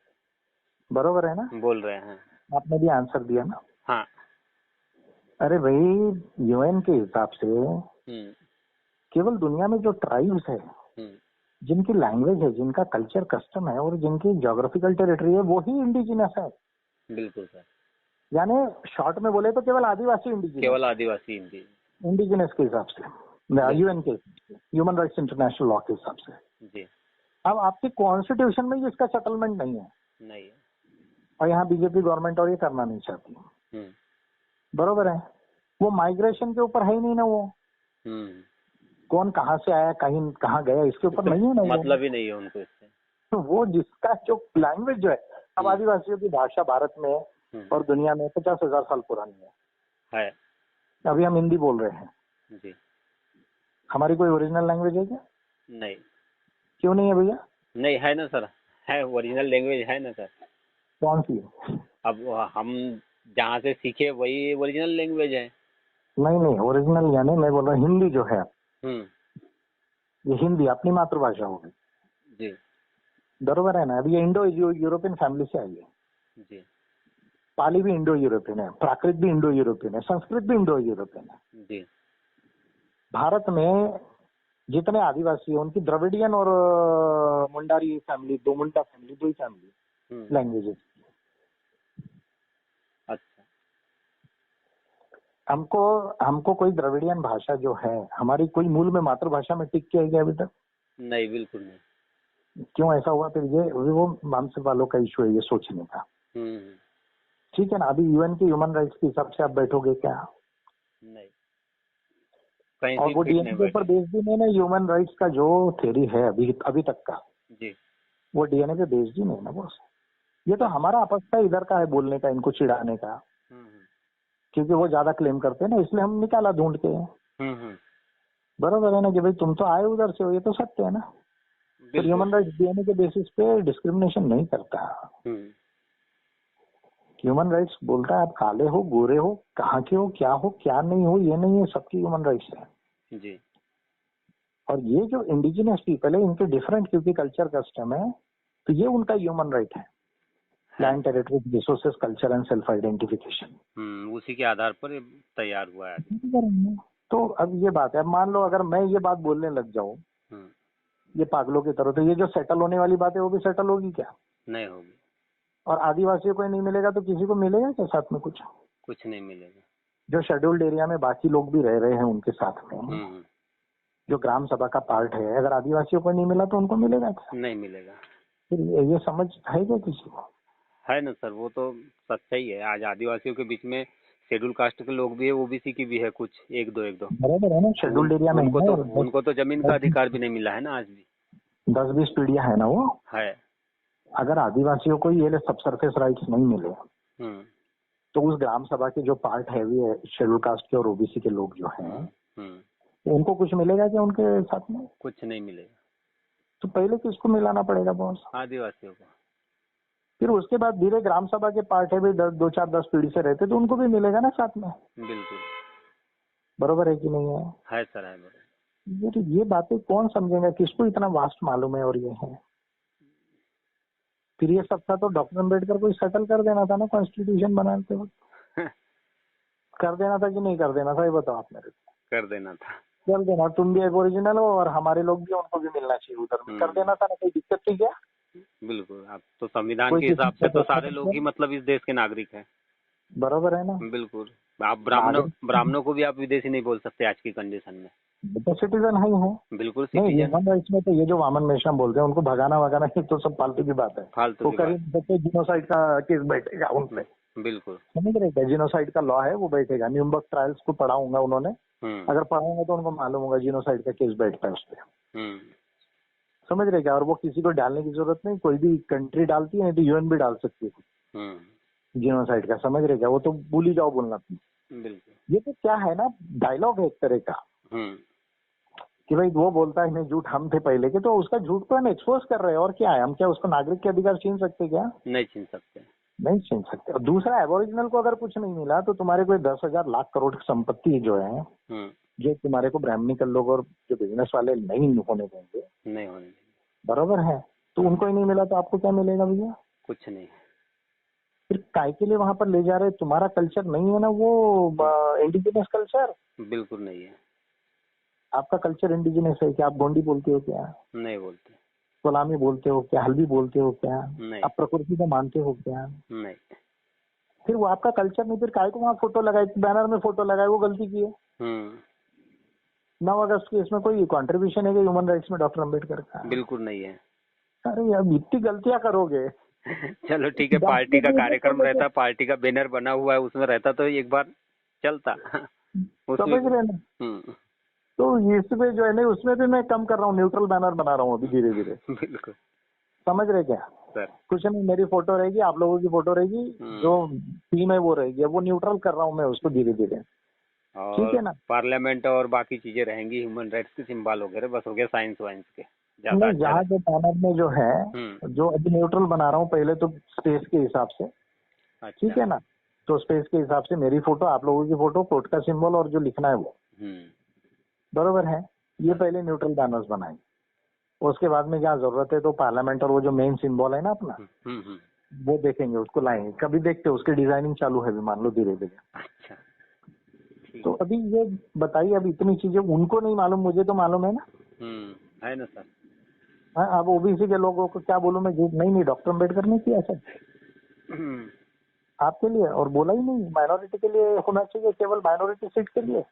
बरोबर है ना, बोल रहे हैं। आपने भी आंसर दिया ना। हाँ। अरे भाई यूएन के हिसाब से केवल दुनिया में जो ट्राइब्स है, जिनकी लैंग्वेज है, जिनका कल्चर कस्टम है और जिनकी ज्योग्राफिकल टेरिटरी है, वो ही इंडिजिनस है। बिल्कुल सर। यानी शॉर्ट में बोले तो केवल आदिवासी इंडिजिनस, केवल आदिवासी इंडिजिनस के हिसाब से, यूएन के ह्यूमन राइट्स इंटरनेशनल लॉ के हिसाब से जी। अब आपकी कॉन्स्टिट्यूशन में इसका सेटलमेंट नहीं है, नहीं है। और यहाँ बीजेपी गवर्नमेंट और ये करना नहीं चाहती। बरोबर है। वो माइग्रेशन के ऊपर है ही नहीं ना, वो कौन कहाँ से आया कहीं कहाँ गया इसके ऊपर नहीं है ना, मतलब ही नहीं है उनको इससे। तो वो जिसका जो लैंग्वेज जो है, अब आदिवासियों की भाषा भारत में और दुनिया में 50,000 साल पुरानी है। अभी हम हिंदी बोल रहे हैं जी। हमारी कोई ओरिजिनल लैंग्वेज है क्या? नहीं। क्यों नहीं है भैया? नहीं है ना सर, है ओरिजिनल लैंग्वेज है ना सर। कौन सी? अब हम जहाँ से सीखे वही ओरिजिनल लैंग्वेज है। नहीं नहीं, ओरिजिनल यानी मैं बोल रहा हूँ हिंदी जो है, ये हिंदी अपनी मातृभाषा होगी जी। बरोबर है ना। अभी ये इंडो यूरोपियन फैमिली से आई है जी। पाली भी इंडो यूरोपियन है, प्राकृत भी इंडो यूरोपियन है, संस्कृत भी इंडो यूरोपियन है जी। भारत में जितने आदिवासी हैं उनकी द्रविडियन और मुंडारी फैमिली, दो मुंडा फैमिली, दो ही फैमिली लैंग्वेजेस। अच्छा। हमको कोई द्रविडियन भाषा जो है हमारी कोई मूल में मातृभाषा में टिक के आई है अभी तक? नहीं, बिल्कुल नहीं। क्यों ऐसा हुआ? फिर ये वो मानसिक वालों का इशू है ये सोचने का। ठीक है ना। अभी यूएन के ह्यूमन राइट्स के हिसाब से आप बैठोगे क्या? नहीं। कहीं और वो डीएनए के ऊपर बेस्ड भी नहीं ना, ह्यूमन राइट्स का जो थ्योरी है अभी तक का जी, वो डीएनए पे बेस्ड ही नहीं ना बॉस। ये तो हमारा आपस का इधर का है बोलने का, इनको चिढ़ाने का, क्योंकि वो ज्यादा क्लेम करते हैं ना, इसलिए हम निकाला ढूंढ के। बराबर है ना कि भाई तुम तो आए उधर से हो, ये तो सत्य है ना। तो ह्यूमन राइट्स डीएनए के बेसिस पे डिस्क्रिमिनेशन नहीं करता। ह्यूमन राइट्स बोलता है आप काले हो, गोरे हो, कहाँ के हो, क्या नहीं हो, ये नहीं है, सबकी ह्यूमन राइट्स है जी। और ये जो इंडिजिनस पीपल है इनके डिफरेंट क्योंकि कल्चर कस्टम है, तो ये उनका ह्यूमन राइट है। Land, territory, resources, culture and self identification उसी के आधार पर तैयार हुआ है। तो अब ये बात है, अब मान लो अगर मैं ये बात बोलने लग जाऊं ये पागलों की तरह, तो ये जो सेटल होने वाली बात है वो भी सेटल होगी क्या? नहीं होगी। और आदिवासियों को नहीं मिलेगा तो किसी को मिलेगा क्या साथ में? कुछ नहीं मिलेगा। जो शेड्यूल्ड एरिया में बाकी लोग भी रह रहे हैं उनके साथ में, जो ग्राम सभा का पार्ट है, अगर आदिवासियों को नहीं मिला तो उनको मिलेगा क्या? नहीं मिलेगा। फिर ये समझ है क्या किसी को? है ना सर, वो तो सच्चाई है। आज आदिवासियों के बीच में शेड्यूल कास्ट के लोग भी है, ओबीसी की भी है, कुछ एक दो बराबर है ना। शेड्यूल्ड एरिया में उनको तो जमीन का अधिकार भी नहीं मिला है ना आज भी। 10-20 पीढ़ियां है ना वो है। अगर आदिवासियों को ये सब सरफेस राइट्स नहीं मिले तो उस ग्राम सभा के जो पार्ट हैवी है शेड्यूल कास्ट के और ओबीसी के लोग जो हैं तो उनको कुछ मिलेगा क्या उनके साथ में? कुछ नहीं मिलेगा। तो पहले किसको मिलाना पड़ेगा बॉस? आदिवासियों को। फिर उसके बाद धीरे ग्राम सभा के पार्ट है भी 2-4-10 पीढ़ी से रहते तो उनको भी मिलेगा ना साथ में। बिल्कुल। बरोबर है कि नहीं है? है सर, है। ये बातें कौन समझेगा? किसको इतना वास्ट मालूम है? और ये है फिर ये सब था तो डॉक्टर अम्बेडकर को सेटल कर देना था ना कॉन्स्टिट्यूशन बनाते वक्त। कर देना था कि नहीं कर देना था ये बताओ आप मेरे को। कर देना था। कर देना। तुम भी एक ओरिजिनल हो और हमारे लोग भी, उनको भी मिलना चाहिए उधर में। कर देना था ना, कोई दिक्कत थी क्या? बिल्कुल। आप तो संविधान के हिसाब से तो सारे लोग ही मतलब इस देश के नागरिक हैं। बराबर है ना। बिल्कुल। आप ब्राह्मणों को भी आप विदेशी नहीं बोल सकते आज की कंडीशन में। तो सिटीजन है। बिल्कुल नहीं इसमें तो ये जो वामन मेश्राम बोलते हैं उनको भगाना वगाना ये तो सब फालतू की बात है। फालतू की बात। जिनोसाइड का केस बैठेगा उन पे। बिल्कुल समझ रहे क्या? जिनोसाइड का लॉ है वो बैठेगा। न्यूरम्बर्ग ट्रायल्स को पढ़ाऊंगा उन्होंने, अगर पढ़ाऊंगा तो उनको मालूम होगा जिनोसाइड का केस बैठता है उस पर। समझ रहे क्या? और वो किसी को डालने की जरूरत नहीं, कोई भी कंट्री डालती है, नहीं तो यूएन भी डाल सकती है जिनोसाइड का। समझ रहे क्या? वो तो भूल ही जाओ बोलना। बिल्कुल। ये तो क्या है ना, डायलॉग है एक तरह का कि भाई वो बोलता है नहीं झूठ हम थे पहले के, तो उसका झूठ को हम एक्सपोज कर रहे हैं। और क्या है? हम क्या उसको नागरिक के अधिकार छीन सकते क्या? नहीं छीन सकते। नहीं छीन सकते। और दूसरा, एबोरिजिनल को अगर कुछ नहीं मिला तो तुम्हारे कोई 10,000 लाख करोड़ की संपत्ति जो है जो तुम्हारे को ब्राह्मणिकल लोग और जो बिजनेस वाले नहीं होने देंगे, नहीं होने देंगे। बराबर है। तो उनको ही नहीं मिला तो आपको क्या मिलेगा भैया? कुछ नहीं। फिर काय के लिए वहां पर ले जा रहे? तुम्हारा कल्चर नहीं है ना वो इंडिजिनस कल्चर। बिल्कुल नहीं है। आपका कल्चर इंडिजिनस है क्या? आप गोंडी बोलते हो क्या? नहीं बोलते। कोलामी बोलते हो क्या? हल्बी बोलते हो क्या? नहीं। आप प्रकृति को मानते हो क्या? नहीं। फिर वो आपका कल्चर नहीं, फिर काय को वहाँ फोटो लगाए, बैनर में फोटो लगाए, वो गलती की है। 9 अगस्त की इसमें कोई कंट्रीब्यूशन है कि ह्यूमन राइट्स में डॉक्टर अम्बेडकर का? बिल्कुल नहीं है। अरे अब इतनी गलतियां करोगे। चलो ठीक है, पार्टी का कार्यक्रम रहता, पार्टी का बैनर बना हुआ है, उसमें रहता तो एक बार चलता। समझ रहे ना? तो इसमें जो है नहीं, उसमें भी मैं कम कर रहा हूँ, न्यूट्रल बैनर बना रहा हूँ अभी धीरे धीरे। बिल्कुल। समझ रहे क्या सर? कुछ नहीं, मेरी फोटो रहेगी, आप लोगों की फोटो रहेगी, जो थीम है वो रहेगी, वो न्यूट्रल कर रहा हूँ मैं उसको धीरे धीरे। ठीक है ना? पार्लियामेंट और बाकी चीजें रहेंगी, ह्यूमन राइट्स के सिंबल वगैरह, बस हो गया साइंस वाइंस के। नहीं, जहाँ के बैनर में जो है, जो अभी न्यूट्रल बना रहा हूँ, पहले तो स्पेस के हिसाब से। ठीक है ना? तो स्पेस के हिसाब से मेरी फोटो, आप लोगों की फोटो, कोर्ट का सिंबल और जो लिखना है वो, बरोबर है। ये पहले न्यूट्रल बैनर्स बनाएंगे, उसके बाद में जहाँ जरूरत है तो पार्लियामेंट और वो जो मेन सिंबल है ना अपना, वो देखेंगे, उसको लाएंगे। कभी देखते उसकी डिजाइनिंग चालू है, मान लो धीरे धीरे। अच्छा, तो अभी ये बताइए, अब इतनी चीजें उनको नहीं मालूम, मुझे तो मालूम है ना। है ना सर? हाँ, अब ओबीसी के लोगों को क्या बोलूं मैं, झूठ नहीं, डॉक्टर अम्बेडकर ने किया सर आपके लिए, और बोला ही नहीं माइनॉरिटी के लिए होना चाहिए, केवल माइनॉरिटी सीट के लिए।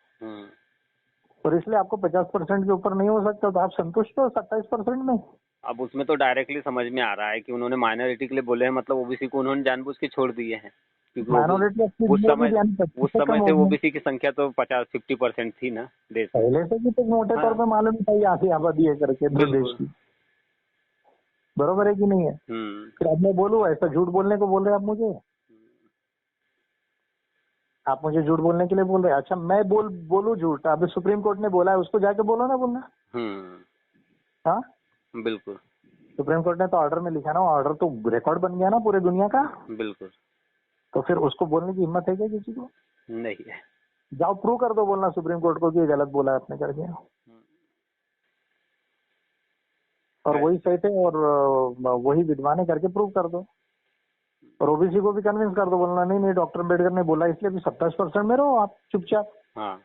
और इसलिए आपको 50% के ऊपर नहीं हो सकता, तो आप संतुष्ट हो 27% में? अब उसमें तो डायरेक्टली समझ में आ रहा है कि उन्होंने माइनॉरिटी के लिए बोले हैं, मतलब ओबीसी को उन्होंने जानबूझ के छोड़ दिए हैं, क्योंकि माइनॉरिटी उस समय से ओबीसी की संख्या तो 50-50% थी ना देश में। पहले से भी तो मोटे तौर पे मालूम था ये आबादी है करके देश की, बरोबर है कि नहीं है? फिर अब मैं बोलूँ ऐसा झूठ बोलने को बोल रहे आप मुझे? आप मुझे झूठ बोलने के लिए बोल रहे हैं? अच्छा, मैं बोलूँ झूठ? अभी सुप्रीम कोर्ट ने बोला है, उसको जाके बोलो ना, बोलना। हाँ बिल्कुल, सुप्रीम कोर्ट ने तो ऑर्डर में लिखा ना, ऑर्डर तो रिकॉर्ड बन गया ना पूरे दुनिया का। बिल्कुल। तो फिर उसको बोलने की हिम्मत है क्या किसी को? नहीं है। जाओ प्रूव कर दो, बोलना सुप्रीम कोर्ट को कि ये गलत बोला आपने करके, और वही सही थे और वही विद्वान है करके प्रूव कर दो। और ओबीसी को भी कन्विंस कर दो, बोलना नहीं डॉक्टर अम्बेडकर ने बोला, इसलिए भी 27% में रहो आप चुपचाप। हाँ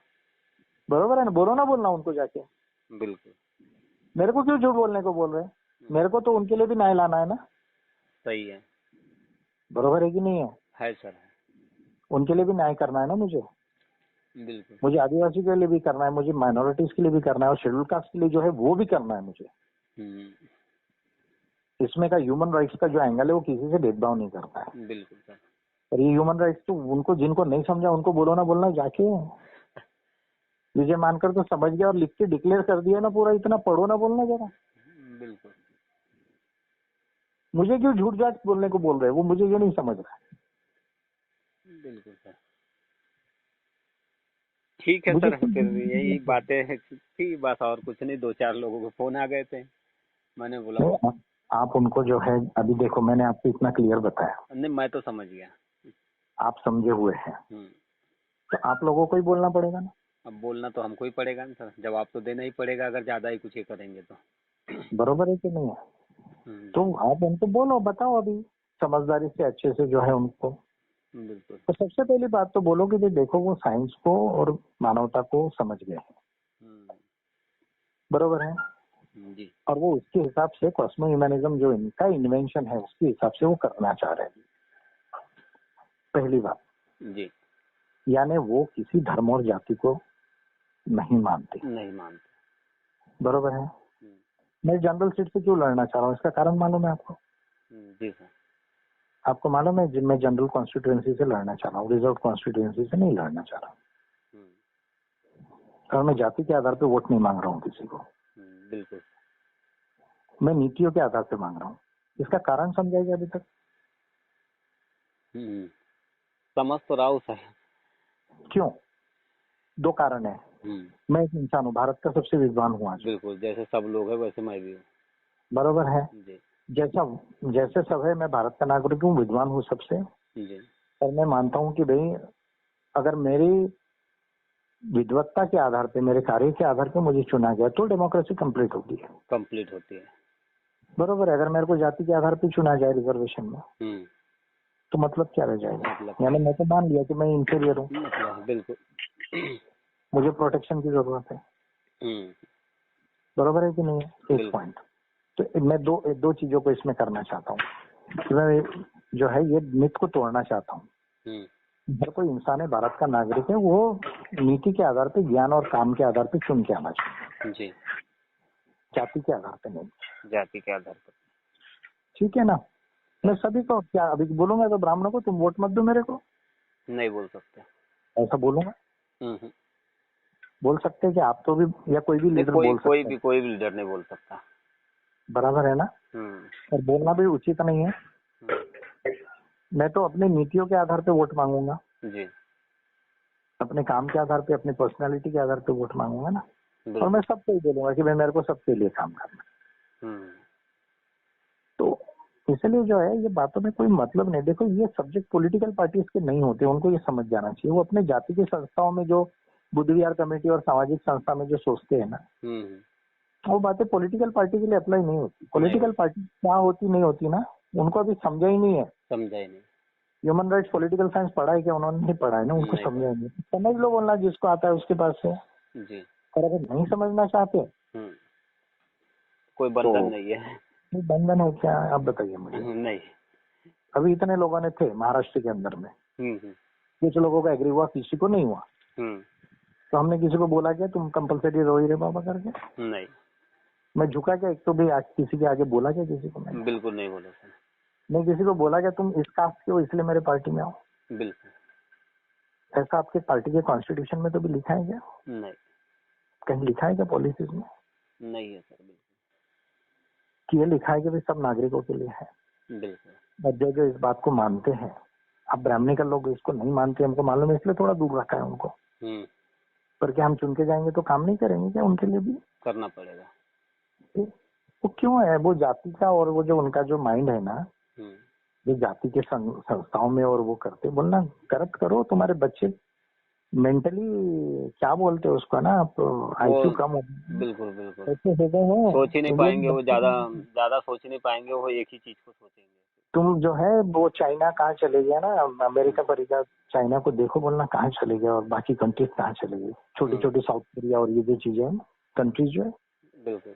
बरोबर है ना? बोलो ना, बोलना उनको जाके। बिल्कुल। मेरे को क्यों झूठ बोलने को बोल रहे हैं? मेरे को तो उनके लिए भी न्याय लाना है ना। सही है। बरोबर है कि नहीं है सर। उनके लिए भी न्याय करना है ना मुझे। बिल्कुल। मुझे आदिवासी के लिए भी करना है, मुझे माइनॉरिटीज के लिए भी करना है, और शेड्यूल कास्ट के लिए जो है वो भी करना है मुझे। इसमें का ह्यूमन राइट्स का जो एंगल है वो किसी से भेदभाव नहीं करता है। बिल्कुल सर। और ये ह्यूमन राइट्स तो उनको, जिनको नहीं समझा उनको बोलो ना, बोलना जाके। विजय मानकर तो समझ गया और लिख के डिक्लेयर कर दिया ना पूरा, इतना पढ़ो ना, बोलना जरा। बिल्कुल। मुझे क्यों झूठ जाट बोलने को बोल रहे हैं, वो मुझे ये नहीं समझ रहा। बिल्कुल सर। ठीक है सर, फिर यही बातें थी बस, और कुछ नहीं। 2-4 लोगों को फोन आ गए थे, मैंने बोला आप उनको जो है, अभी देखो मैंने आपको इतना क्लियर बताया। नहीं, मैं तो समझ गया, आप समझे हुए हैं। तो आप लोगों को ही बोलना पड़ेगा ना। अब बोलना तो हमको ही पड़ेगा ना सर, जवाब तो देना ही पड़ेगा अगर ज्यादा ही कुछ ये करेंगे तो। बरोबर है कि नहीं है? तो आप उनको बोलो, बताओ अभी समझदारी से, अच्छे से जो है उनको। बिल्कुल। तो सबसे पहली बात तो बोलो कि देखो वो साइंस को और मानवता को समझ गए हैं। बरोबर है जी। और वो उसके हिसाब से कॉस्मो ह्यूमनिज्म जो इनका इन्वेंशन है उसके हिसाब से वो करना चाह रहे हैं। पहली बात जी, यानी वो किसी धर्म और जाति को नहीं मानते। बरोबर है। मैं जनरल सीट से क्यों लड़ना चाह रहा हूँ, इसका कारण मालूम है आपको? जी सर। आपको मालूम है मैं जनरल कॉन्स्टिट्यूएंसी से लड़ना चाह रहा हूँ, रिजर्व कॉन्स्टिट्यूएंसी से नहीं लड़ना चाह रहा हूँ। और मैं जाति के आधार पे वोट नहीं मांग रहा हूँ किसी को। बिल्कुल। मैं नीतियों के आधार पे मांग रहा हूँ। इसका कारण समझाइए अभी तक। समझ तो रहा हूँ सर। क्यों? 2 कारण है। मैं एक इंसान हूँ, भारत का सबसे विद्वान हूँ आज। बिल्कुल, जैसे सब लोग है वैसे मैं भी हूँ। बरोबर है जी। जैसे सब है, मैं भारत का नागरिक हूँ, विद्वान हूँ सबसे जी। और मैं मानता हूँ कि भाई अगर मेरी विद्वत्ता के आधार पे, मेरे कार्य के आधार पे मुझे चुना गया तो डेमोक्रेसी कंप्लीट होती है। बरोबर है। अगर मेरे को जाति के आधार पे चुना जाए रिजर्वेशन में तो मतलब क्या रह जाएगा? यानी मैं तो मान लिया कि मैं इंफीरियर हूँ। बिल्कुल। मुझे प्रोटेक्शन की जरूरत है। बरोबर है कि नहीं? एक पॉइंट। तो मैं दो चीजों को इसमें करना चाहता हूँ। मैं जो है ये मिथ को तोड़ना चाहता हूँ हर कोई इंसान है, भारत का नागरिक है, वो नीति के आधार पे, ज्ञान और काम के आधार पे चुन के आना चाहिए जी, जाति के आधार पे नहीं। जाति के आधार पर। ठीक है ना। मैं सभी को क्या अभी बोलूंगा तो ब्राह्मणों को तुम वोट मत दो मेरे को, नहीं बोल सकते। ऐसा बोलूंगा? बोल सकते हैं कि आप तो भी, या कोई भी लीडर बोल सकता है? कोई भी लीडर नहीं बोल सकता। बराबर है ना। और बोलना भी उचित नहीं है। मैं तो अपनी नीतियों के आधार पे वोट मांगूंगा जी, अपने काम के आधार पे, अपनी पर्सनालिटी के आधार पे वोट मांगूंगा ना। और मैं सबको ही बोलूंगा कि भाई मेरे को सबके लिए काम करना। तो इसलिए जो है ये बातों में कोई मतलब नहीं। देखो ये सब्जेक्ट पॉलिटिकल पार्टीज के नहीं होते, उनको ये समझ जाना चाहिए। वो अपने जाति की संस्थाओं में जो बुद्ध विहार कमेटी और सामाजिक संस्था में जो सोचते हैं ना, वो बातें पॉलिटिकल पार्टी के लिए अप्लाई नहीं होती। पॉलिटिकल पार्टी क्या होती नहीं होती ना, उनको अभी समझा ही नहीं है। ह्यूमन राइट्स पॉलिटिकल साइंस पढ़ा है क्या? उन्होंने नहीं पढ़ा है ना, उनको समझा ही नहीं। समझ लो बोलना जिसको आता है उसके पास से। और अगर नहीं समझना चाहते कोई बंधन नहीं है। बंधन है क्या? आप बताइए मुझे। नहीं। अभी इतने लोगों ने थे महाराष्ट्र के अंदर में, कुछ लोगों का एग्री हुआ, किसी को नहीं हुआ। तो हमने किसी को बोला क्या तुम कंपलसरी रो ही रे बाबा करके? नहीं। मैं झुका क्या एक तो भी आज किसी के आगे बोला क्या किसी को? मैंने बिल्कुल नहीं बोला सर। मैं किसी को बोला क्या तुम इस कास्ट के हो इसलिए मेरे पार्टी में आओ? बिल्कुल। ऐसा आपके पार्टी के कॉन्स्टिट्यूशन में तो भी लिखा है क्या? नहीं। कहीं लिखा है क्या पॉलिसीज में? नहीं है सर, बिल्कुल। कि ये लिखा है कि भाई सब नागरिकों के लिए है। बिल्कुल। और जो जो इस बात को मानते हैं, अब ब्राह्मणिकल लोग इसको नहीं मानते, हमको मालूम है, इसलिए थोड़ा दूर रखा है उनको। पर क्या हम चुन के जाएंगे तो काम नहीं करेंगे क्या? उनके लिए भी करना पड़ेगा। वो क्यों है? वो जाति का और वो जो उनका जो माइंड है ना, जो जाति के संस्थाओं में और वो करते, बोलना करेक्ट करो। तुम्हारे बच्चे मेंटली क्या बोलते हैं उसको ना, आप IQ कम हो। बिल्कुल बिल्कुल। ऐसे हो गए हैं, सोच ही नहीं पाएंगे वो, ज्यादा सोच नहीं पाएंगे वो, एक ही चीज को सोचेंगे। तुम जो है वो चाइना कहाँ चले गया ना, अमेरिका पर चाइना को देखो, बोलना कहाँ चले गया, और बाकी कंट्रीज कहाँ चले गई, छोटी छोटी साउथ कोरिया और ये जो चीजें हैं कंट्रीज जो है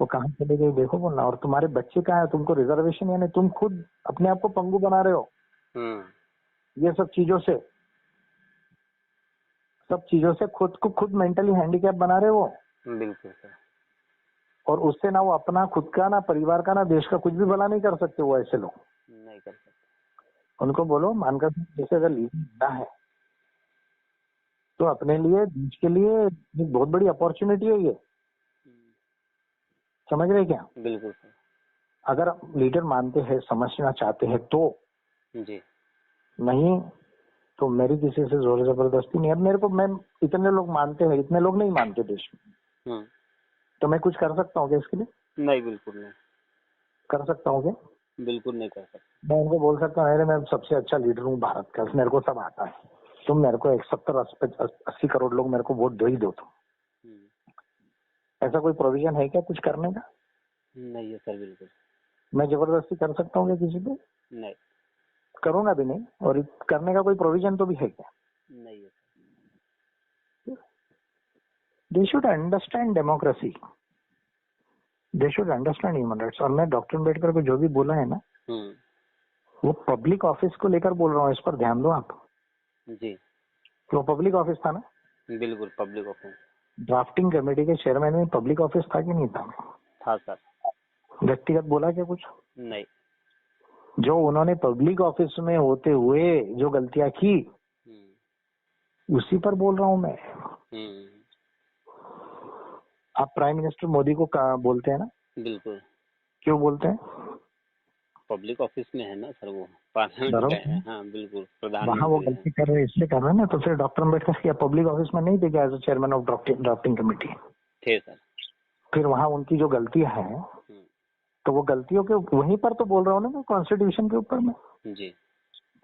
वो कहाँ चले गई देखो बोलना। और तुम्हारे बच्चे कहाँ है? तुमको रिजर्वेशन, यानी तुम खुद अपने आप को पंगु बना रहे हो ये सब चीजों से खुद को खुद मेंटली हैंडीकैप बना रहे हो। बिल्कुल सर। और उससे ना वो अपना खुद का, ना परिवार का, ना देश का कुछ भी भला नहीं कर सकते। वो ऐसे लोग नहीं कर सकते। उनको बोलो मानकर, जैसे अगर लीडर है तो अपने लिए, देश के लिए एक बहुत बड़ी अपॉर्चुनिटी है ये। समझ रहे क्या? बिल्कुल सर। अगर लीडर मानते हैं, समझना चाहते हैं तो जी, नहीं तो मेरी किसी से जोर जबरदस्ती नहीं है। मेरे को, मैं इतने लोग मानते हैं, इतने लोग नहीं मानते देश में, तो मैं कुछ कर सकता हूँ क्या इसके लिए? नहीं, बिल्कुल नहीं कर सकता हूँ क्या? बिल्कुल नहीं कर सकता। मैं उनको बोल सकता हूँ अरे मैं सबसे अच्छा लीडर हूँ भारत का, मेरे को सब आता है, तुम मेरे को 70-80 करोड़ लोग मेरे को वोट दो ही दो तुम। ऐसा कोई प्रोविजन है क्या कुछ करने का? नहीं है सर, बिल्कुल। मैं जबरदस्ती कर सकता हूँ क्या किसी पे? नहीं, करूंगा भी नहीं। और करने का कोई प्रोविजन तो भी है क्या? नहीं है। They should understand democracy, they should understand human rights. और मैं डॉक्टर अम्बेडकर को जो भी बोला है ना, वो पब्लिक ऑफिस को लेकर बोल रहा हूँ, इस पर ध्यान दो आप जी। वो पब्लिक ऑफिस था ना? बिल्कुल पब्लिक ऑफिस। ड्राफ्टिंग कमेटी के चेयरमैन में पब्लिक ऑफिस था कि नहीं था? था सर। व्यक्तिगत बोला क्या कुछ? नहीं। जो उन्होंने पब्लिक ऑफिस में होते हुए जो गलतियां की उसी पर बोल रहा हूँ मैं। आप प्राइम मिनिस्टर मोदी को बोलते हैं ना? बिल्कुल। क्यों बोलते हैं? पब्लिक ऑफिस में है ना सर, वो पार्लियामेंट का है। हाँ बिल्कुल, प्रधानमंत्री वहाँ वो गलती कर रहे हैं इसलिए कर रहे हैं ना। तो फिर डॉक्टर अम्बेडकर क्या पब्लिक ऑफिस में नहीं थे क्या as chairman of drafting committee? थे सर। फिर वहाँ उनकी जो गलतियां हैं तो वो गलतियों के वहीं पर तो बोल रहा हूँ ना मैं, कॉन्स्टिट्यूशन के ऊपर में जी।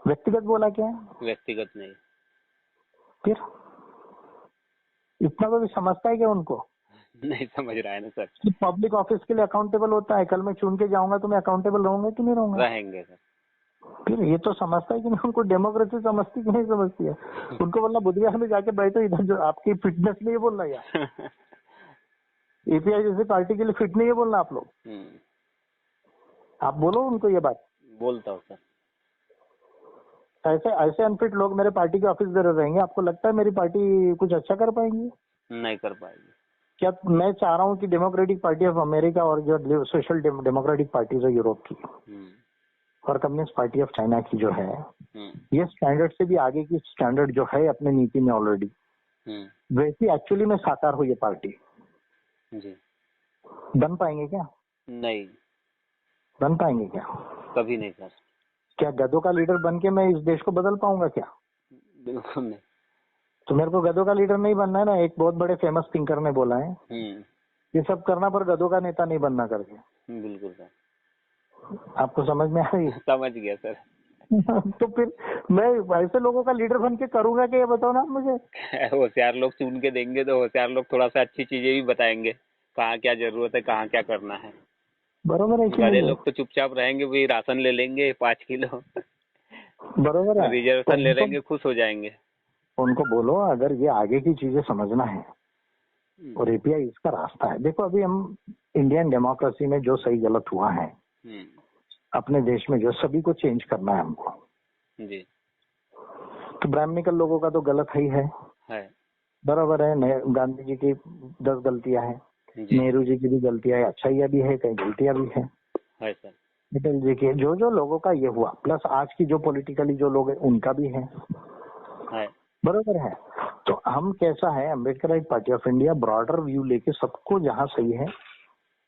व्यक्तिगत बोला क्या है? व्यक्तिगत नहीं। फिर इतना तो भी समझता है क्या उनको? नहीं समझ रहा है ना सर। पब्लिक ऑफिस के लिए अकाउंटेबल होता है, कल मैं चुन के जाऊंगा तो मैं अकाउंटेबल रहूंगा कि नहीं रहूंगा? रहेंगे सर। फिर ये तो समझता है कि नहीं? उनको डेमोक्रेसी समझती कि नहीं समझती है? उनको बोलना बुधवार में जाके बैठो इधर, जो आपकी फिटनेस नहीं है बोलना यार। एपीआई जैसी पार्टी के लिए फिट नहीं है बोलना आप लोग। आप बोलो उनको ये बात। बोलता हूँ सर। ऐसे ऐसे अनफिट लोग मेरे पार्टी के ऑफिस में रहेंगे, आपको लगता है मेरी पार्टी कुछ अच्छा कर पाएंगी? नहीं कर पाएगी। क्या मैं चाह रहा हूँ कि डेमोक्रेटिक पार्टी ऑफ अमेरिका और जो सोशल डेमोक्रेटिक पार्टीज है यूरोप की और कम्युनिस्ट पार्टी ऑफ चाइना की जो है, ये स्टैंडर्ड से भी आगे की स्टैंडर्ड जो है अपने नीति में ऑलरेडी, वैसी एक्चुअली में साकार हुई है पार्टी जी। बन पाएंगे क्या? नहीं बन पाएंगे क्या? कभी नहीं सर। क्या गधों का लीडर बन के मैं इस देश को बदल पाऊंगा क्या? बिल्कुल नहीं। तो मेरे को गधों का लीडर नहीं बनना है ना। एक बहुत बड़े फेमस थिंकर ने बोला है ये सब करना पर गधों का नेता नहीं बनना करके। बिल्कुल सर। आपको समझ में आ रही है? समझ गया सर। तो फिर मैं ऐसे लोगों का लीडर बन के करूंगा क्या, ये बताओ ना मुझे। होशियार लोग चुन के देंगे तो होशियार लोग थोड़ा सा अच्छी चीजें भी बताएंगे, कहाँ क्या जरूरत है, कहाँ क्या करना है। बरोबर है कि बड़े नहीं? लोग तो चुपचाप रहेंगे, वही राशन ले लेंगे 5 किलो, बरोबर है। रिजर्वेशन ले लेंगे, खुश हो जाएंगे। उनको बोलो अगर ये आगे की चीजें समझना है और एपीआई इसका रास्ता है। देखो अभी हम इंडियन डेमोक्रेसी में जो सही गलत हुआ है अपने देश में, जो सभी को चेंज करना है हमको जी। तो ब्राह्मणिकल लोगों का तो गलत ही है। बराबर है। गांधी जी की 10 गलतियां हैं, नेहरू जी की भी गलतियां है, अच्छाइयां भी है, कई गलतियां भी है सर। अटल जी के जो लोगों का ये हुआ, प्लस आज की जो पॉलिटिकली जो लोग हैं उनका भी है। बराबर है। तो हम कैसा है, Ambedkar party of India broader view लेके सबको जहाँ सही है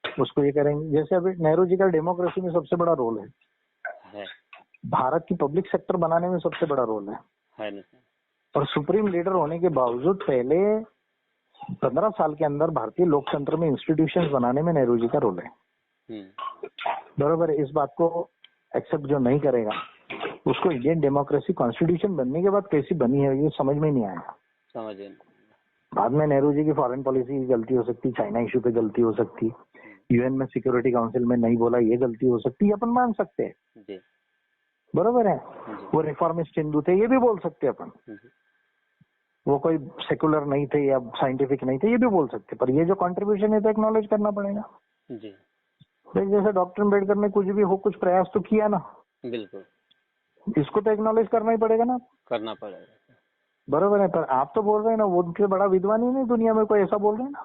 उसको ये करेंगे। जैसे अभी नेहरू जी का डेमोक्रेसी में सबसे बड़ा रोल है, भारत की पब्लिक सेक्टर बनाने में सबसे बड़ा रोल है। और सुप्रीम लीडर होने के बावजूद पहले 15 साल के अंदर भारतीय लोकतंत्र में इंस्टीट्यूशंस बनाने में नेहरू जी का रोल है। बराबर है। इस बात को एक्सेप्ट जो नहीं करेगा उसको इंडियन डेमोक्रेसी कॉन्स्टिट्यूशन बनने के बाद कैसी बनी है ये समझ में नहीं आया। बाद में नेहरू जी की फॉरेन पॉलिसी की गलती हो सकती, चाइना इशू पे गलती हो सकती, यूएन में सिक्योरिटी काउंसिल में नहीं बोला ये गलती हो सकती, अपन मान सकते हैं। बरोबर है। वो रिफॉर्मिस्ट हिंदू थे ये भी बोल सकते अपन, वो कोई सेकुलर नहीं थे या साइंटिफिक नहीं थे ये भी बोल सकते, पर ये जो कंट्रीब्यूशन है तो एक्नॉलेज करना पड़ेगा। जैसे डॉक्टर अम्बेडकर ने कुछ भी हो कुछ प्रयास तो किया ना, बिल्कुल, इसको तो एक्नॉलेज करना ही पड़ेगा ना, करना पड़ेगा। बरोबर है। पर आप तो बोल रहे हैं ना वो उनसे बड़ा विद्वान ही नहीं दुनिया में कोई, ऐसा बोल रहे हैं ना।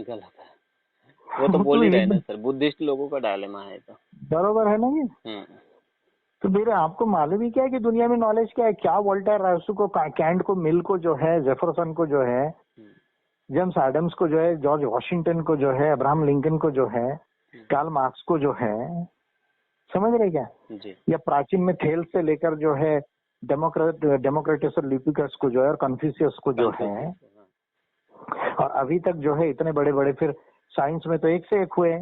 गलत है। वो तो बोल ही रहे ना सर, बुद्धिस्ट लोगों का डायलेमा है तो। बरोबर है ना ये। तो मेरे आपको मालूम ही क्या है कि दुनिया में नॉलेज क्या है, क्या वोल्टेयर राइसू को, कैंट को, मिल को जो है, जेफरसन को जो है, जेम्स एडम्स को जो है, जॉर्ज वॉशिंगटन को जो है, अब्राहम लिंकन को जो है, कार्ल मार्क्स को जो है, समझ रहे क्या जी? या प्राचीन में थेल्स से लेकर जो है डेमोक्रेटस और ल्यूपिकस को जो है और कन्फ्यूशियस को जो है, और अभी तक जो है इतने बड़े बड़े, फिर साइंस में तो एक से एक हुए,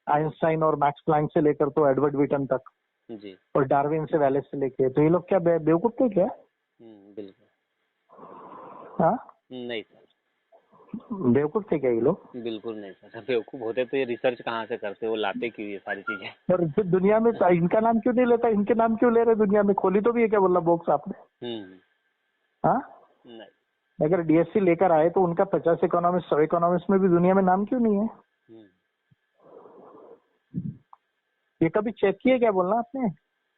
आइंस्टाइन और मैक्स प्लैंक से लेकर तो एडवर्ड विटन तक जी, और डार्विन से वैलेस से लेके, तो ये लोग क्या बेवकूफ थे क्या? बिल्कुल। हाँ नहीं सर, बेवकूफ थे क्या ये लोग? बिल्कुल नहीं सर, बेवकूफ होते तो ये रिसर्च कहाँ से करते, वो लाते क्यों ये सारी चीजें? और फिर दुनिया में इनका नाम क्यों नहीं लेता, इनके नाम क्यों ले रहे दुनिया में? खोली तो भी है क्या बोला बॉक्स आपने? हाँ नहीं, अगर डीएससी लेकर आए तो उनका 50 इकोनॉमिस्ट 100 इकोनॉमिस्ट में भी दुनिया में नाम क्यों नहीं है? ये कभी चेक किए क्या बोलना आपने?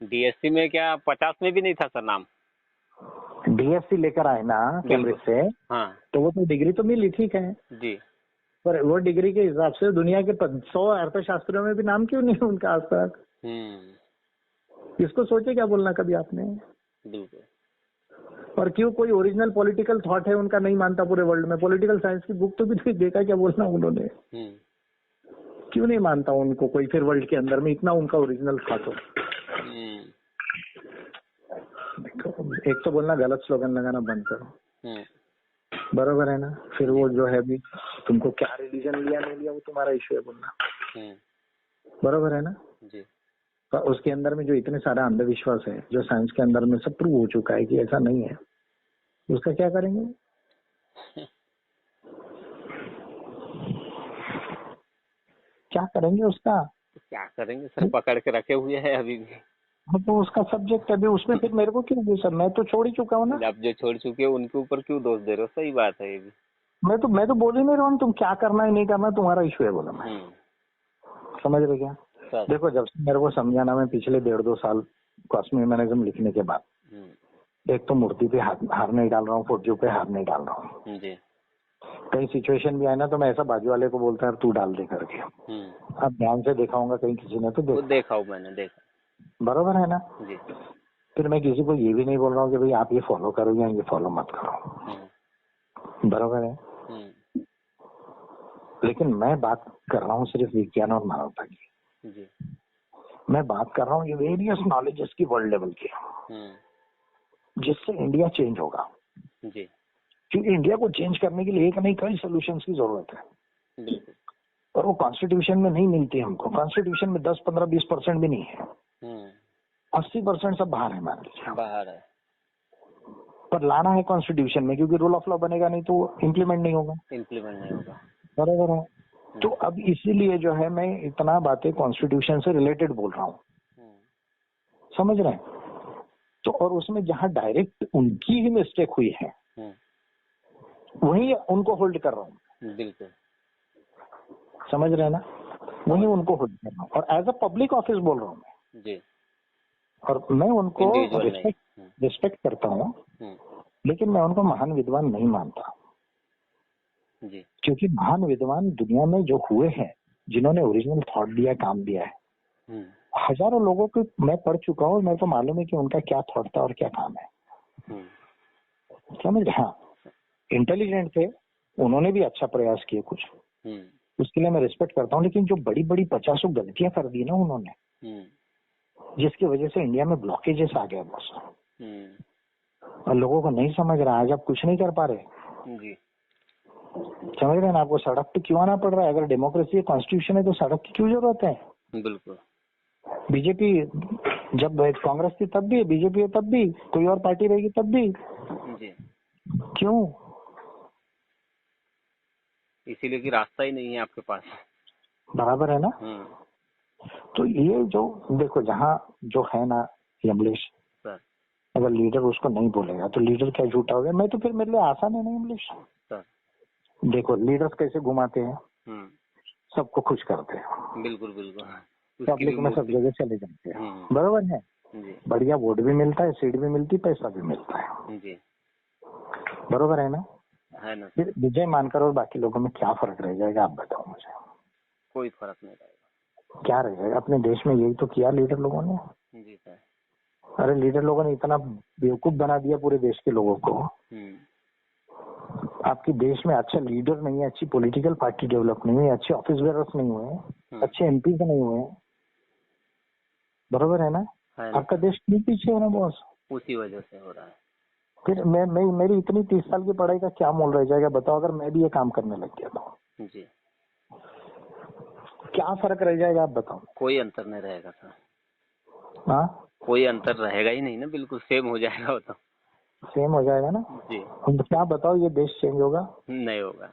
डीएससी में क्या 50 में भी नहीं था सर नाम। डीएससी लेकर आए ना कैम्ब्रिज से, हाँ, तो वो तो डिग्री तो मिली, ठीक है जी, पर वो डिग्री के हिसाब से दुनिया के 100 अर्थशास्त्रियों में भी नाम क्यों नहीं है उनका आज तक? इसको सोचे क्या बोलना कभी आपने? बिल्कुल। और क्यों कोई ओरिजिनल पॉलिटिकल थॉट है उनका नहीं मानता पूरे वर्ल्ड में? पॉलिटिकल साइंस की बुक तो भी देखा क्या बोलना उन्होंने? क्यों नहीं मानता उनको कोई फिर वर्ल्ड के अंदर में, इतना उनका ओरिजिनल था तो? एक तो बोलना गलत स्लोगन लगाना बंद करो, बरोबर है ना? फिर वो जो है भी तुमको क्या रिलीजन लिया नहीं लिया वो तुम्हारा इश्यू है बोलना, बरोबर है ना जी। तो उसके अंदर में जो इतने सारा अंधविश्वास है जो साइंस के अंदर में सब प्रूव हो चुका है कि ऐसा नहीं है, उसका क्या करेंगे? क्या करेंगे उसका? क्या करेंगे सर, पकड़ के रखे हुए हैं अभी भी। हाँ तो उसका सब्जेक्ट अभी उसमें फिर मेरे को क्यों सर, मैं तो छोड़ ही चुका हूँ ना। आप जो छोड़ चुके हो उनके ऊपर क्यों दोष दे रहे हो? सही बात है ये भी। मैं तो बोल ही नहीं रहा हूँ तुम क्या करना है नहीं करना तुम्हारा इशू है बोला मैं, समझ रहे क्या? देखो जब से मेरे को समझाना, मैं पिछले 1.5-2 साल कॉस्मिक ह्यूमनिज्म लिखने के बाद। एक तो मूर्ति पे हार नहीं डाल रहा हूँ, फोटो पे हार नहीं डाल रहा हूँ जी। कहीं सिचुएशन भी आए ना तो मैं ऐसा बाजू वाले को बोलता है तू डाल दे करके। अब ध्यान से देखा होगा कहीं किसी ने तो देखा मैंने देखा। बरोबर है ना जी। फिर मैं किसी को ये भी नहीं बोल रहा हूँ कि भाई आप ये फॉलो करो या ये फॉलो मत करो, बरोबर है। लेकिन मैं बात कर रहा हूँ सिर्फ विज्ञान और मानवता की। जी। मैं बात कर रहा हूँ ये वेरियस नॉलेजेस की वर्ल्ड लेवल की, जिससे इंडिया चेंज होगा। जी। क्योंकि इंडिया को चेंज करने के लिए एक नहीं कई सोल्यूशंस की जरूरत है, और वो कॉन्स्टिट्यूशन में नहीं मिलती हमको। कॉन्स्टिट्यूशन में 10, 15, 20% भी नहीं है, 80% सब बाहर है, मान लीजिए बाहर है। पर लाना है कॉन्स्टिट्यूशन में, क्योंकि रूल ऑफ लॉ बनेगा नहीं तो इम्प्लीमेंट नहीं होगा। बराबर है। तो अब इसीलिए जो है मैं इतना बातें कॉन्स्टिट्यूशन से रिलेटेड बोल रहा हूँ, समझ रहे हैं। तो और उसमें जहाँ डायरेक्ट उनकी ही मिस्टेक हुई है वही उनको होल्ड कर रहा हूँ। बिल्कुल समझ रहे हैं ना, वही उनको होल्ड कर रहा हूँ और एज अ पब्लिक ऑफिस बोल रहा हूँ मैं जी। और मैं उनको रिस्पेक्ट करता हूँ, लेकिन मैं उनको महान विद्वान नहीं मानता जी। क्योंकि महान विद्वान दुनिया में जो हुए हैं, जिन्होंने ओरिजिनल थॉट दिया, काम दिया है, हजारों लोगों को मैं पढ़ चुका हूँ, मेरे को मालूम है कि उनका क्या थॉट था और क्या काम है। समझ। हाँ, इंटेलिजेंट थे, उन्होंने भी अच्छा प्रयास किए कुछ, उसके लिए मैं रिस्पेक्ट करता हूँ। लेकिन जो बड़ी बड़ी 50 गलतियां कर दी ना उन्होंने, जिसकी वजह से इंडिया में ब्लॉकेजेस आ गए बस, और लोगों को नहीं समझ रहा। आज आप कुछ नहीं कर पा रहे जी। समझ रहे हैं ना, आपको सड़क पे क्यों आना पड़ रहा है? अगर डेमोक्रेसी कॉन्स्टिट्यूशन है तो सड़क की क्यों जरूरत है? बिल्कुल। बीजेपी जब कांग्रेस थी तब भी, बीजेपी है तब भी, कोई और पार्टी रहेगी तब भी जी। क्यों? इसीलिए कि रास्ता ही नहीं है आपके पास। बराबर है ना। तो ये जो देखो जहाँ जो है ना इंग्लिश, अगर लीडर उसको नहीं बोलेगा तो लीडर क्या झूठा हो गया? मैं तो फिर मेरे लिए आसान है ना इंग्लिश। देखो लीडर्स कैसे घुमाते हैं, सबको खुश करते हैं, बिल्कुल बिल्कुल, पब्लिक में सब जगह चले जाते हैं, बराबर है। बढ़िया वोट भी मिलता है, सीट भी मिलती, पैसा भी मिलता है जी। बरोबर है ना। फिर विजय मानकर और बाकी लोगों में क्या फर्क रह जाएगा आप बताओ मुझे? कोई फर्क नहीं रहेगा। क्या रह जाएगा? अपने देश में यही तो किया लीडर लोगों ने जी सर। अरे लीडर लोगों ने इतना बेवकूफ बना दिया पूरे देश के लोगों को। आपके देश में अच्छा लीडर नहीं है, अच्छी पॉलिटिकल पार्टी डेवलप नहीं है, अच्छे ऑफिस बेयर्स नहीं हुए, अच्छे एमपी नहीं हुए, बरोबर है ना। आपका देश क्यों पीछे है ना बॉस? उसी वजह से हो रहा है। फिर मेरी इतनी 30 साल की पढ़ाई का क्या मोल रह जाएगा बताओ, अगर मैं भी ये काम करने लग गया तो जी, क्या फर्क रह जाएगा आप बताओ? कोई अंतर नहीं रहेगा सर। हाँ, कोई अंतर रहेगा ही नहीं ना, बिल्कुल सेम हो जाएगा वो तो। सेम हो जाएगा ना जी। हम क्या बताओ, ये देश चेंज होगा? नहीं होगा।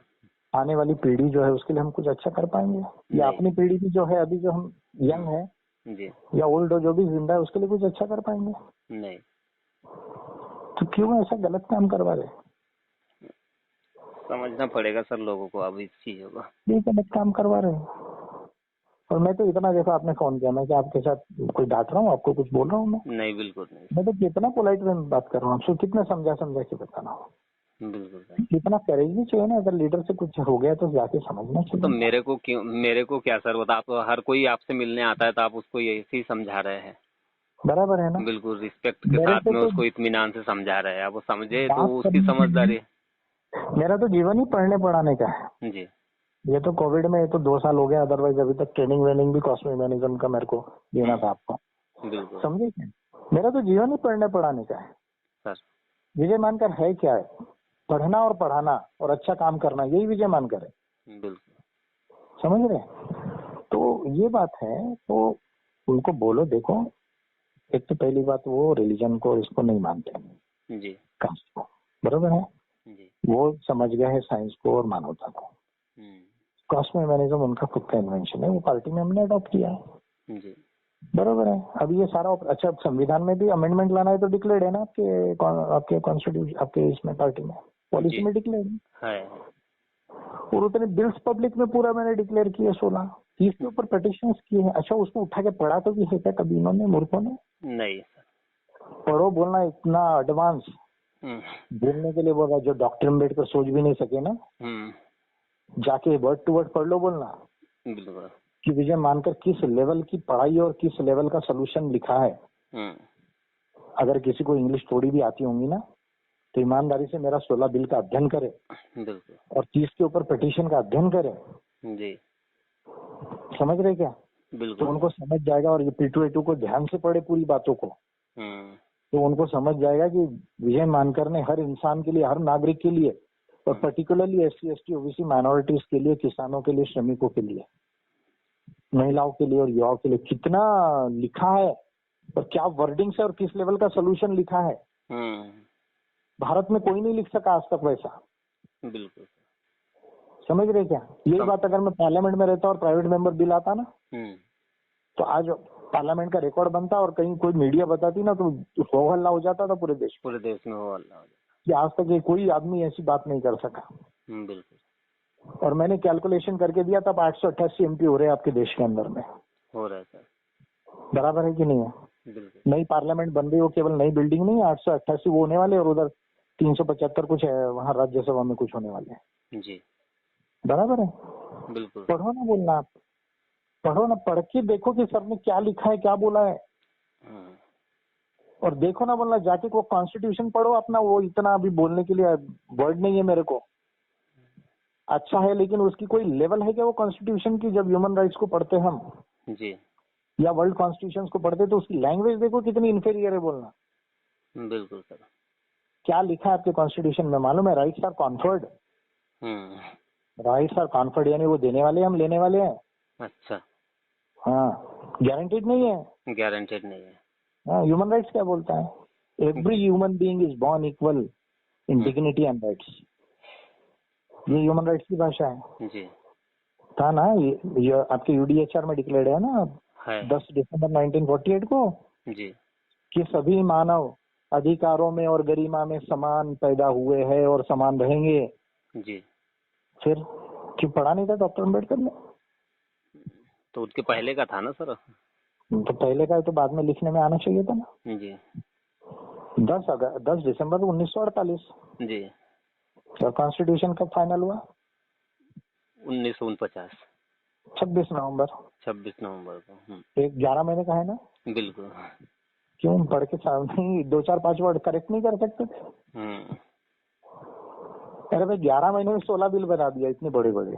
आने वाली पीढ़ी जो है उसके लिए हम कुछ अच्छा कर पाएंगे? या अपनी पीढ़ी की जो है अभी जो हम यंग है जी या ओल्ड जो भी जिंदा है उसके लिए कुछ अच्छा कर पाएंगे? नहीं। तो क्यों ऐसा गलत काम करवा रहे? समझना पड़ेगा सर लोगों को अब इस चीजों का। ये गलत काम करवा रहे हैं। और मैं तो इतना, देखो आपने फोन किया, मैं क्या आपके साथ कोई डांट रहा हूँ, आपको कुछ बोल रहा हूँ? मैं नहीं, बिल्कुल नहीं। मैं तो कितना पोलाइट में बात कर रहा हूँ आपसे, कितना समझा के बताना हो। बिल्कुल। इतना करेज नहीं चाहिए ना, अगर लीडर से कुछ हो गया तो जाके समझना चाहिए। तो मेरे को क्या सर बता, आप हर कोई आपसे मिलने आता है तो आप उसको यही समझा रहे हैं। बराबर है ना। बिल्कुल रिस्पेक्ट के साथ में उसको इत्मीनान से समझा रहे हैं, आप वो समझे तो उसकी समझदारी। मेरा तो जीवन ही पढ़ने पढ़ाने का है जी। ये तो कोविड में, ये तो 2 साल हो गया, अदरवाइज अभी तक ट्रेनिंग वेनिंग भी कॉस्मिक मैनेजमेंट का मेरे को देना था आपको, समझे? मेरा तो जीवन ही पढ़ने पढ़ाने का है सर। विजय मानकर है क्या है? पढ़ना और पढ़ाना और अच्छा काम करना, यही विजय मानकर है। बिल्कुल। समझ रहे? तो ये बात है, तो उनको बोलो, देखो एक तो पहली बात वो रिलीजन को इसको नहीं मानते जी, कास्ट को, बरोबर है जी। वो समझ गए है साइंस को और मानवता को। कॉस्मिक मैनेजम उनका खुद का इन्वेंशन है, वो पार्टी में हमने अडॉप्ट किया है जी, बरोबर है। अभी ये सारा अच्छा, संविधान में भी अमेंडमेंट लाना है तो डिक्लेयर्ड है ना आपके कॉन्स्टिट्यूशन, आपके इसमें पार्टी में पॉलिसी में डिक्लेयर्ड है। और उतने बिल्स पब्लिक में पूरा मैंने डिक्लेयर किए 16, 30 के ऊपर पिटिशंस किए हैं। अच्छा, उसको उठा के पढ़ा तो भी है क्या कभी इन्होंने, मूर्खों ने? नहीं। पढ़ो बोलना इतना एडवांस बोलने के लिए बोल रहा है, जो डॉक्टर अम्बेडकर सोच भी नहीं सके ना, जाके वर्ड टू वर्ड पढ़ लो बोलना बिल्कुल कि विजय मानकर किस लेवल की पढ़ाई और किस लेवल का सोल्यूशन लिखा है। अगर किसी को इंग्लिश थोड़ी भी आती होंगी ना, तो ईमानदारी से मेरा 16 बिल का अध्ययन करे और 30 के ऊपर पिटीशन का अध्ययन करे जी। समझ रहे क्या? बिल्कुल। तो उनको समझ जाएगा, और ये P2A2 को ध्यान से पढ़े पूरी बातों को, तो उनको समझ जाएगा कि विजय मानकर ने हर इंसान के लिए, हर नागरिक के लिए, और particularly SC ST OBC minorities के लिए, किसानों के लिए, श्रमिकों के लिए, महिलाओं के लिए और युवाओं के लिए कितना लिखा है और क्या वर्डिंग्स है और किस लेवल का सोल्यूशन लिखा है। भारत में कोई नहीं लिख सका आज तक वैसा। बिल्कुल। समझ रहे क्या? यही बात अगर मैं पार्लियामेंट में रहता और प्राइवेट मेंबर बिल आता ना, तो आज पार्लियामेंट का रिकॉर्ड बनता और कहीं कोई मीडिया बताती ना, तो हो हल्ला हो जाता था पूरे देश में हो हल्ला हो जाता कि आज तक ये कोई आदमी ऐसी बात नहीं कर सका। बिल्कुल। और मैंने कैलकुलेशन करके दिया, तब 888 MP हो रहे हैं आपके देश के अंदर में। हो रहा है सर। बराबर है कि नहीं है? बिल्कुल। नई पार्लियामेंट बन रही हो, केवल नई बिल्डिंग नहीं, 888 वो होने वाले, और उधर 375 कुछ है वहाँ राज्यसभा में कुछ होने वाले हैं जी। बराबर है। बिल्कुल। पढ़ो ना बोलना, आप पढ़ो ना, पढ़ के देखो कि सर ने क्या लिखा है, क्या बोला है, और देखो ना बोलना, जाके वो कॉन्स्टिट्यूशन पढ़ो अपना। वो इतना अभी बोलने के लिए वर्ड नहीं है मेरे को, अच्छा है, लेकिन उसकी कोई लेवल है क्या वो कॉन्स्टिट्यूशन की? जब ह्यूमन राइट्स को पढ़ते हम जी, या वर्ल्ड कॉन्स्टिट्यूशन को पढ़ते, तो उसकी लैंग्वेज देखो कितनी इंफीरियर है बोलना। बिल्कुल सर। क्या लिखा है आपके कॉन्स्टिट्यूशन में? मालूम है, rights are conferred. Rights are conferred यानी वो देने वाले, हम लेने वाले हैं। अच्छा। हाँ, गारंटीड नहीं है। गारंटेड नहीं है। हाँ, ह्यूमन राइट्स क्या बोलता है? Every human being is born equal in dignity and rights. ये ह्यूमन राइट्स की भाषा है जी। था ना, ये आपके UDHR में डिक्लेयर्ड है ना, 10 दिसंबर 1948 को जी, कि सभी मानव अधिकारों में और गरिमा में समान पैदा हुए हैं और समान रहेंगे। जी। फिर क्यों पढ़ा नहीं था डॉक्टर अम्बेडकर ने? तो उसके पहले का था ना सर। तो पहले का है तो बाद में लिखने में आना चाहिए था ना। जी। 10 दिसंबर 1948 जी। और कॉन्स्टिट्यूशन कब फाइनल हुआ? 1949। 26 नवंबर। 26 नवंबर को। एक 11 महीने का है ना। बिल्कुल। क्यों पढ़ के नहीं 2-4-5 वर्ड करेक्ट नहीं कर सकते थे? अरे भाई 11 महीने में 16 बिल बना दिया, इतने बड़े बड़े।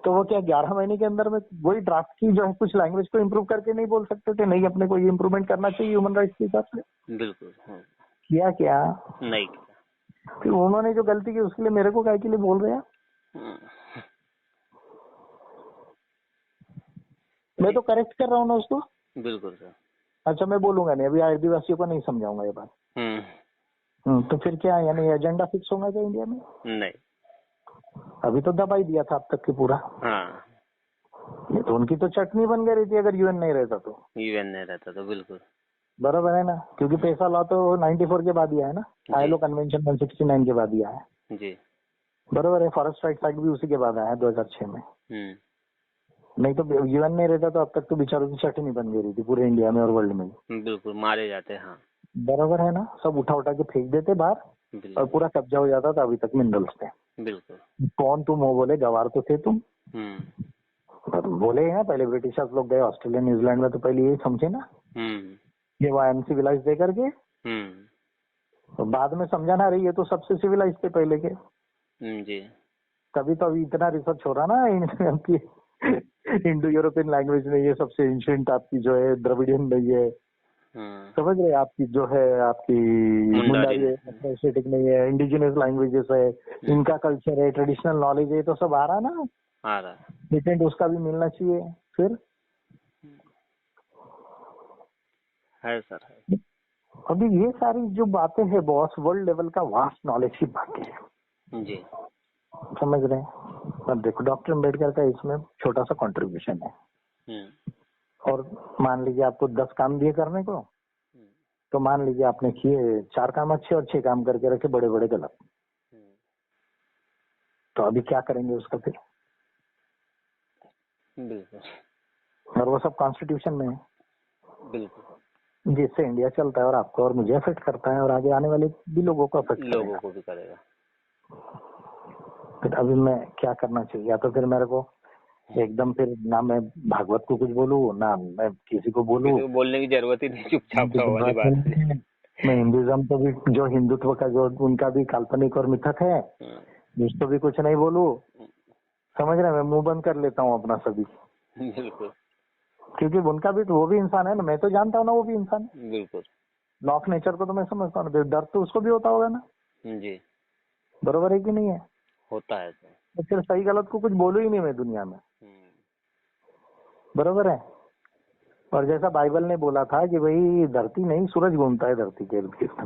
तो वो क्या 11 महीने के अंदर में वही ड्राफ्ट की जो है कुछ लैंग्वेज को इम्प्रूव करके नहीं बोल सकते थे? नहीं, अपने को ये इम्प्रूवमेंट करना चाहिए ह्यूमन राइट्स के हिसाब से। बिल्कुल। किया क्या? नहीं किया। फिर उन्होंने जो गलती की उसके लिए मेरे को काय के लिए बोल रहे हैं? मैं तो करेक्ट कर रहा हूँ ना उसको। बिल्कुल सर। अच्छा, मैं बोलूंगा नहीं, अभी आदिवासियों को नहीं समझाऊंगा ये बात। तो फिर क्या, यानी एजेंडा फिक्स होगा क्या इंडिया में? नहीं। अभी तो दबा ही दिया था अब तक की पूरा। ये तो उनकी तो चटनी बन गई थी अगर UN नहीं रहता तो। UN नहीं रहता तो बिल्कुल बराबर है ना, क्योंकि पैसा लॉ तो 94 के बाद ही है ना, ILO कन्वेंशन 169 के बाद ही है जी। बराबर है। फॉरेस्ट राइट्स एक्ट भी उसी के बाद आया 2006 में। नहीं तो UN नहीं रहता तो अब तक तो बेचारों की चटनी बन गई थी पूरे इंडिया में और वर्ल्ड में। बिल्कुल मारे जाते। हाँ बराबर है ना, सब उठा उठा के फेंक देते बाहर और पूरा कब्जा हो जाता था अभी तक मिनरल्स पे। बिल्कुल। कौन तुम वो बोले, गवार तो थे तुम। बोले हैं पहले ब्रिटिशर्स लोग गए ऑस्ट्रेलिया न्यूजीलैंड में तो पहले यही समझे ना ये वो अनसिविलाइज दे करके। तो बाद में समझा ना, रही ये तो सबसे सिविलाइज थे पहले के। जी। तभी तो अभी इतना रिसर्च हो रहा ना आपकी इंडो यूरोपियन लैंग्वेज में, ये सबसे एंशिएंट आपकी जो है द्रविडियन नहीं है, समझ रहे, आपकी जो है आपकी मुंडारी है, एस्थेटिक नहीं है, इंडिजिनस लैंग्वेजेस है, इनका कल्चर है, ट्रेडिशनल नॉलेज है, तो सब आ रहा ना, आ रहा पेटेंट उसका भी मिलना चाहिए। फिर है सर है। अभी ये सारी जो बातें हैं बॉस, वर्ल्ड लेवल का वास्ट नॉलेज की बातें हैं जी, समझ रहे हैं। अब देखो डॉक्टर अम्बेडकर का इसमें छोटा सा कंट्रीब्यूशन है। और मान लीजिए आपको 10 काम दिए करने को, तो मान लीजिए आपने किए 4 काम अच्छे और 6 काम करके रखे बड़े बड़े गलत। तो अभी क्या करेंगे उसका फिर? बिल्कुल। और वो सब कॉन्स्टिट्यूशन में है। बिल्कुल। जिससे इंडिया चलता है और आपको और मुझे अफेक्ट करता है और आगे आने वाले भी लोगों को अफेक्ट करेगा। लोगों को भी करेगा। फिर अभी मैं क्या करना चाहिए? या तो फिर मेरे को एकदम फिर ना मैं भागवत को कुछ बोलूं ना मैं किसी को बोलूं, किसी को बोलने की जरूरत ही नहीं, चुपचाप रहो वाली बात है। मैं हिंदुज्म तो भी जो हिंदुत्व का जो उनका भी काल्पनिक और मिथक है जिसको भी कुछ नहीं बोलूं, समझ रहे, मैं मुंह बंद कर लेता हूँ अपना सभी। बिल्कुल, क्योंकि उनका भी वो भी इंसान है ना, मैं तो जानता हूँ ना वो भी इंसान है। बिल्कुल लॉ ऑफ नेचर को तो मैं समझता हूँ, डर तो उसको भी होता होगा ना। जी, बरोबर है कि नहीं है? होता है सर। तो फिर सही गलत को कुछ बोलू ही नहीं मैं दुनिया में, बरोबर है। और जैसा बाइबल ने बोला था कि भाई धरती नहीं सूरज घूमता है धरती के इर्द गिर्द,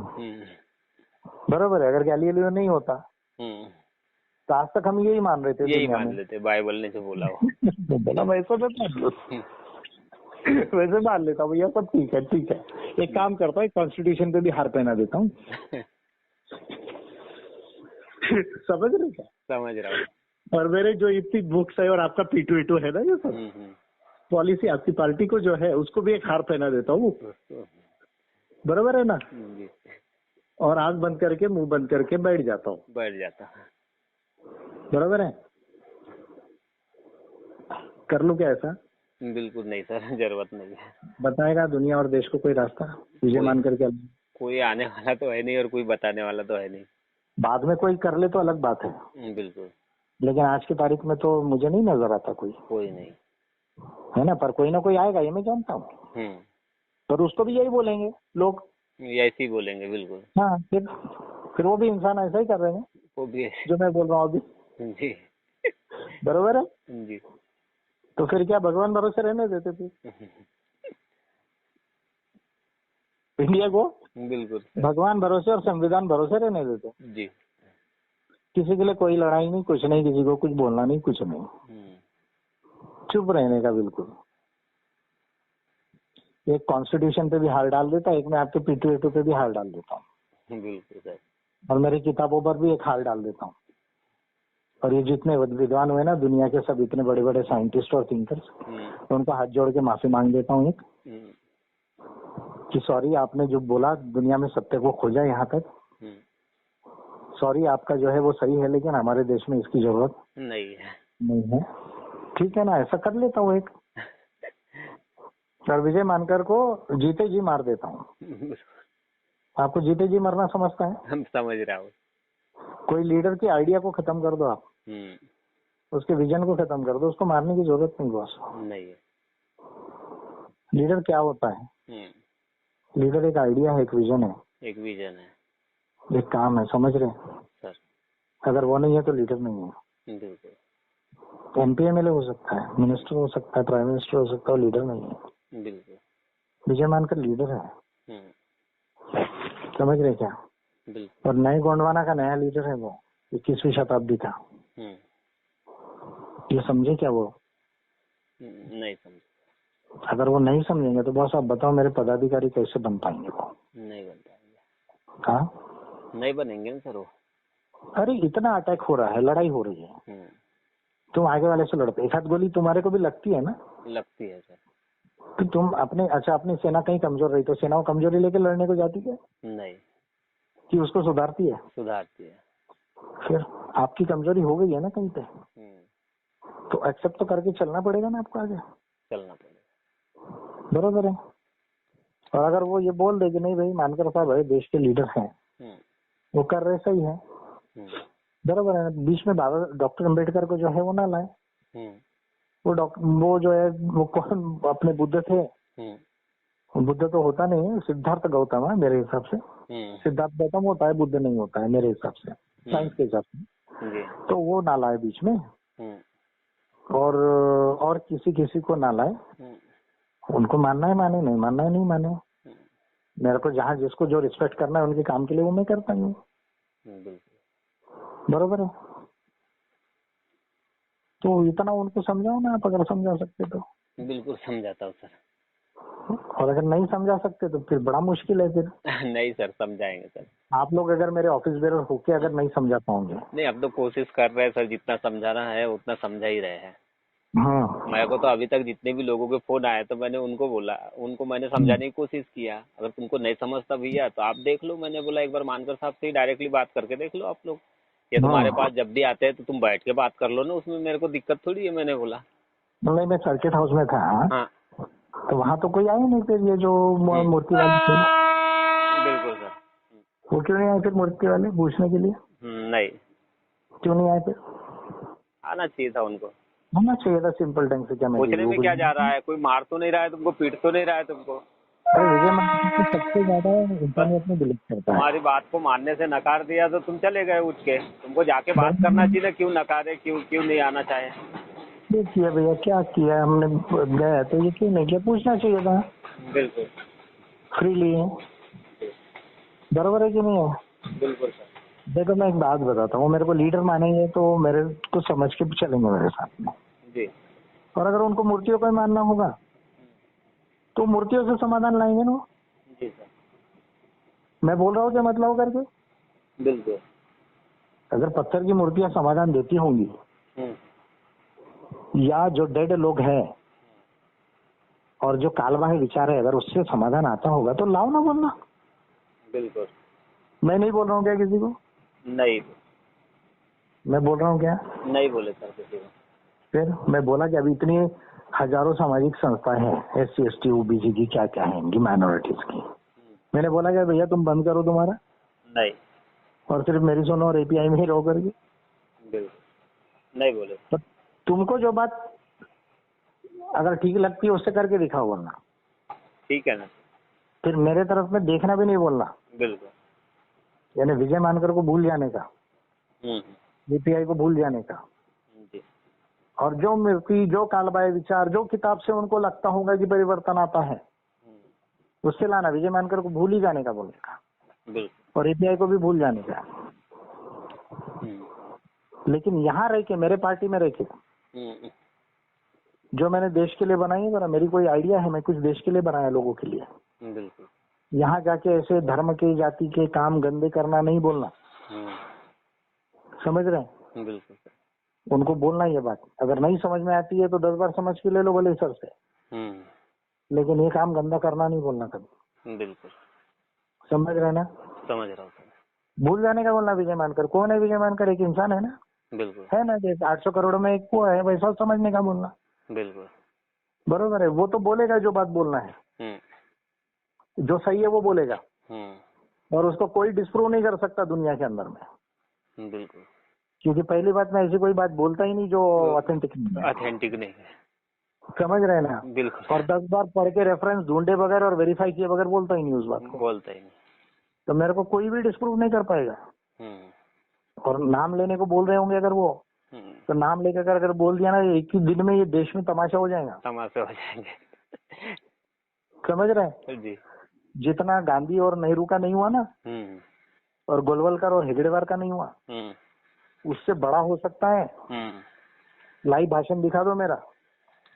बरोबर है। अगर गैलीलियो नहीं होता तो आज तक हम यही मान रहे थे, यही दुनिया मान में लेते बाइबल ने जो बोला हो। बोला वैसे तो वैसे मान लेता भैया, सब ठीक है ठीक है। एक काम करता हूँ, कॉन्स्टिट्यूशन पे भी हार पहना देता हूँ। समझ रहे क्या? समझ रहा हूँ। और मेरे जो इतनी बुक्स है और आपका पीटू है ना ये सब पॉलिसी आपकी पार्टी को जो है उसको भी एक हार पहना देता हूँ, बराबर है ना। और आंख बंद करके मुंह बंद करके बैठ जाता हूँ, बैठ जाता, बराबर है। कर लूं क्या ऐसा? बिल्कुल नहीं सर, जरूरत नहीं है। बताएगा दुनिया और देश को कोई रास्ता विजय मान करके? कोई आने वाला तो है नहीं और कोई बताने वाला तो है नहीं। बाद में कोई कर ले तो अलग बात है, बिल्कुल, लेकिन आज की तारीख में तो मुझे नहीं नजर आता कोई नहीं है ना। पर कोई ना कोई आएगा ये मैं जानता हूँ, पर उसको भी यही बोलेंगे लोग, ऐसे ही बोलेंगे। बिल्कुल, हाँ। फिर वो भी इंसान ऐसा ही कर रहे हैं वो भी जो मैं बोल रहा हूँ अभी, जी, बरोबर है। जी। तो फिर क्या भगवान भरोसे रहने देते थे इंडिया को? बिल्कुल, भगवान भरोसे और संविधान भरोसे रहने देते जी। किसी के लिए कोई लड़ाई नहीं, कुछ नहीं, किसी को कुछ बोलना नहीं, कुछ नहीं, चुप रहने का बिल्कुल। एक कॉन्स्टिट्यूशन पे भी हार डाल देता, एक मैं आपके पीटू पे भी हार डाल देता हूँ, बिल्कुल सर। और मेरी किताबों पर भी एक हार डाल देता हूँ। और ये जितने विद्वान हुए ना दुनिया के, सब इतने बड़े बड़े साइंटिस्ट और थिंकर्स, तो उनको हाथ जोड़ के माफी मांग देता हूँ एक, कि सॉरी आपने जो बोला दुनिया में सत्य को खोजा यहाँ तक, सॉरी आपका जो है वो सही है, लेकिन हमारे देश में इसकी जरूरत नहीं है। ठीक है ना, ऐसा कर लेता हूँ एक। और विजय मानकर को जीते जी मार देता हूँ। आपको जीते जी मरना समझता है? हम समझ रहा हूँ। कोई लीडर की आइडिया को खत्म कर दो आप, उसके विजन को खत्म कर दो, उसको मारने की जरूरत नहीं बॉस। नहीं है। लीडर क्या होता है? लीडर एक आइडिया है, एक विजन है, एक विजन है, एक काम है, समझ रहे सर? अगर वो नहीं है तो लीडर नहीं है। बिल्कुल। एमपी एमएलए हो सकता है, मिनिस्टर हो सकता है, प्राइम मिनिस्टर हो सकता है, लीडर नहीं है। बिल्कुल। विजय मानकर लीडर है, समझ रहे क्या? बिल्कुल। और नए गोंडवाना का नया लीडर है वो, 21वीं शताब्दी का। ये समझे क्या वो? नहीं समझे। अगर वो नहीं समझेंगे तो बॉस आप बताओ मेरे पदाधिकारी कैसे बन पाएंगे? वो नहीं बन पाएंगे। कहाँ नहीं बनेंगे ना सर वो। अरे इतना अटैक हो रहा है, लड़ाई हो रही है, तुम आगे वाले से लड़ते, एक हाथ गोली तुम्हारे को भी लगती है ना? लगती है सर। तो तुम अपने अपनी सेना कहीं कमजोर रही तो सेना को कमजोरी लेके लड़ने को जाती क्या? नहीं। कि उसको सुधारती है? सुधारती है। फिर आपकी कमजोरी हो गई है ना कहीं पे, तो एक्सेप्ट तो करके चलना पड़ेगा ना आपको, आगे चलना पड़ेगा, बरोबर है। और अगर वो ये बोल दे कि नहीं भाई मानकर साहब है देश के लीडर हैं, वो कर रहे सही है, बरोबर है। बीच में बाबा डॉक्टर अम्बेडकर को जो है वो ना लाए, वो जो है वो कौन अपने बुद्ध थे, बुद्ध तो होता नहीं है, सिद्धार्थ गौतम है मेरे हिसाब से। सिद्धार्थ गौतम होता है, बुद्ध नहीं होता है मेरे हिसाब से, साइंस के हिसाब से। तो वो ना लाए बीच में, और किसी को ना लाए। उनको मानना है माने, नहीं मानना है नहीं माने। मेरे को जहाँ जिसको जो रिस्पेक्ट करना है उनके काम के लिए वो मैं करता हूँ, बरोबर है। तो इतना उनको समझाओ ना आप, अगर समझा सकते तो। बिल्कुल समझाता हूँ सर। और अगर नहीं समझा सकते तो फिर बड़ा मुश्किल है फिर। नहीं सर, समझाएंगे सर। आप लोग अगर मेरे ऑफिस बेरर होके अगर नहीं समझा पाओगे। नहीं, अब तो कोशिश कर रहे हैं सर, जितना समझाना है उतना समझा ही रहे हैं। हाँ मेरे को तो अभी तक जितने भी लोगों के फोन आए तो मैंने उनको बोला, उनको मैंने समझाने की कोशिश किया, अगर तुमको नहीं समझता भैया तो आप देख लो। मैंने बोला एक बार मानकर साहब से ही डायरेक्टली बात करके देख लो आप लोग, ये तुम्हारे हाँ। पास जब भी आते हैं तो तुम बैठ के बात कर लो ना, उसमें मेरे को दिक्कत थोड़ी है, मैंने बोला। नहीं, मैं सर्किट हाउस में था, हाँ तो वहाँ तो कोई आया नहीं फिर, ये जो मूर्ति वाले थे बिल्कुल सर। वो क्यों नहीं आए फिर मूर्ति वाले पूछने के लिए? नहीं, क्यों नहीं आए फिर? आना चाहिए था उनको। होना चाहिए था सिंपल ढंग से। क्या मैं पूछने में क्या जा रहा है, कोई मार तो नहीं रहा है तुमको, पीट तो नहीं रहा है तुमको। अरे विजय माल्या तो सबसे ज्यादा बस इंटरनेट में बिलीव करता है। तुम्हारी बात को मानने से नकार दिया तो तुम चले गए उठ के, तुमको जाके बात करना चाहिए ना, क्यों नकारे, क्यों क्यों नहीं आना चाहे। ये किया भैया, क्या किया हमने, गया तो ये क्यों नहीं किया, पूछना चाहिए था बिल्कुल फ्रीली। बराबर है कि नहीं है? बिल्कुल सर। देखो मैं एक बात बताता हूँ, मेरे को लीडर मानेंगे तो मेरे को समझ के चलेंगे मेरे साथ में, जी और अगर उनको मूर्तियों को ही मानना होगा तो मूर्तियों से समाधान लाएंगे ना। जी सर। मैं बोल रहा हूँ क्या मतलब करके, बिल्कुल। अगर पत्थर की मूर्तियां समाधान देती होंगी या जो डेड लोग हैं और जो कालबाह्य विचार है अगर उससे समाधान आता होगा तो लाओ ना, बोलना। बिल्कुल। मैं नहीं बोल रहा हूँ क्या किसी को, नहीं, मैं बोल रहा हूँ क्या? नहीं बोले सर किसी को। फिर मैं बोला कि अभी इतनी हजारों सामाजिक संस्थाएं हैं, SC ST OBC की, क्या क्या है इनकी, माइनॉरिटीज की। मैंने बोला क्या भैया तुम बंद करो तुम्हारा, नहीं, और सिर्फ मेरी सुनो और API में ही रहो करके। बिल्कुल नहीं बोले। तो तुमको जो बात अगर ठीक लगती है उससे करके दिखाओ, वरना ठीक है ना। फिर मेरे तरफ में देखना भी नहीं बोलना। बिल्कुल। यानी विजय मानकर को भूल जाने का, API को भूल जाने का, जी और जो मूर्ति, जो कालबाह्य विचार, जो किताब से उनको लगता होगा कि परिवर्तन आता है उससे लाना। विजय मानकर को भूल ही जाने का बोलने का, बिल्कुल। और API को भी भूल जाने का। लेकिन यहाँ रह के, मेरे पार्टी में रह के, जो मैंने देश के लिए बनाई है, जरा मेरी कोई आइडिया है, मैं कुछ देश के लिए बनाया लोगों के लिए। बिल्कुल। यहाँ जाके ऐसे धर्म के, जाति के काम गंदे करना नहीं बोलना, समझ रहे हैं? बिल्कुल। उनको बोलना ये बात, अगर नहीं समझ में आती है तो 10 बार समझ के ले लो भले सर से, लेकिन ये काम गंदा करना नहीं बोलना कभी। बिल्कुल। समझ रहे ना? समझ रहा हूँ। भूल जाने का बोलना। विजय मानकर कौन है? विजय मानकर एक इंसान है ना, बिल्कुल। है ना, जैसे 800 करोड़ में एक को है, वैसा समझने का बोलना। बिल्कुल। बरोबर है, वो तो बोलेगा जो बात बोलना है, जो सही है वो बोलेगा, और उसको कोई डिस्प्रूव नहीं कर सकता दुनिया के अंदर में। बिल्कुल। क्योंकि पहली बात में ऐसी कोई बात बोलता ही नहीं जो ऑथेंटिक नहीं है। समझ रहे हैं ना? बिल्कुल। और 10 बार पढ़ के रेफरेंस ढूंढे बगैर और वेरीफाई किए बगैर बोलता ही नहीं उस बात को, बोलता ही नहीं। तो मेरे को कोई भी डिस्प्रूव नहीं कर पाएगा। और नाम लेने को बोल रहे होंगे अगर वो, तो नाम लेकर अगर बोल दिया ना, एक ही दिन में ये देश में तमाशा हो जाएगा। तमाशा हो जाएंगे। समझ रहे हैं? जी। जितना गांधी और नेहरू का नहीं हुआ ना, और गोलवलकर और हेगड़ेवार का नहीं हुआ, उससे बड़ा हो सकता है। लाइव भाषण दिखा दो मेरा,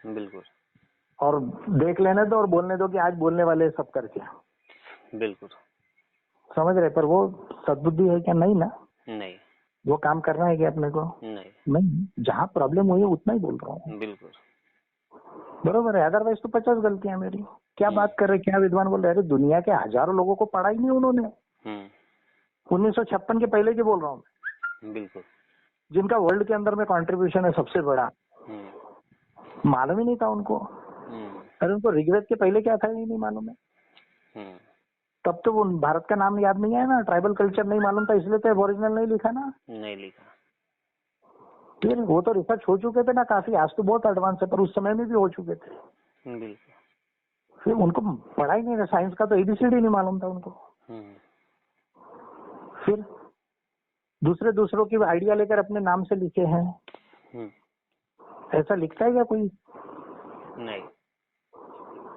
बिल्कुल, और देख लेने दो और बोलने दो कि आज बोलने वाले सब करके। बिल्कुल। समझ रहे? पर वो सद्बुद्धि है क्या? नहीं ना। नहीं। वो काम करना है क्या अपने को? नहीं। जहाँ प्रॉब्लम हुई है उतना ही बोल रहा हूँ। बिल्कुल। बरोबर है, अदरवाइज तो 50 गलतियां मेरी। क्या बात कर रहे, क्या विद्वान बोल रहे? अरे दुनिया के हजारों लोगों को पढ़ा ही नहीं उन्होंने। 1956 के पहले की बोल रहा हूँ। बिल्कुल। जिनका वर्ल्ड के अंदर में कंट्रीब्यूशन है सबसे बड़ा, मालूम ही नहीं था उनको। अरे उनको ऋग्वेद के पहले क्या था ये नहीं मालूम है। तब तो वो भारत का नाम याद नहीं आया ना, ट्राइबल कल्चर नहीं मालूम था, इसलिए तो ओरिजिनल नहीं लिखा ना। नहीं लिखा। फिर वो तो रिसर्च हो चुके थे ना काफी, आज तो बहुत एडवांस है, पर उस समय में भी हो चुके थे। बिल्कुल। फिर उनको पढ़ा ही नहीं था, साइंस का तो ABCD नहीं मालूम था उनको। फिर दूसरों की आइडिया लेकर अपने नाम से लिखे हैं। ऐसा लिखता है क्या कोई? नहीं।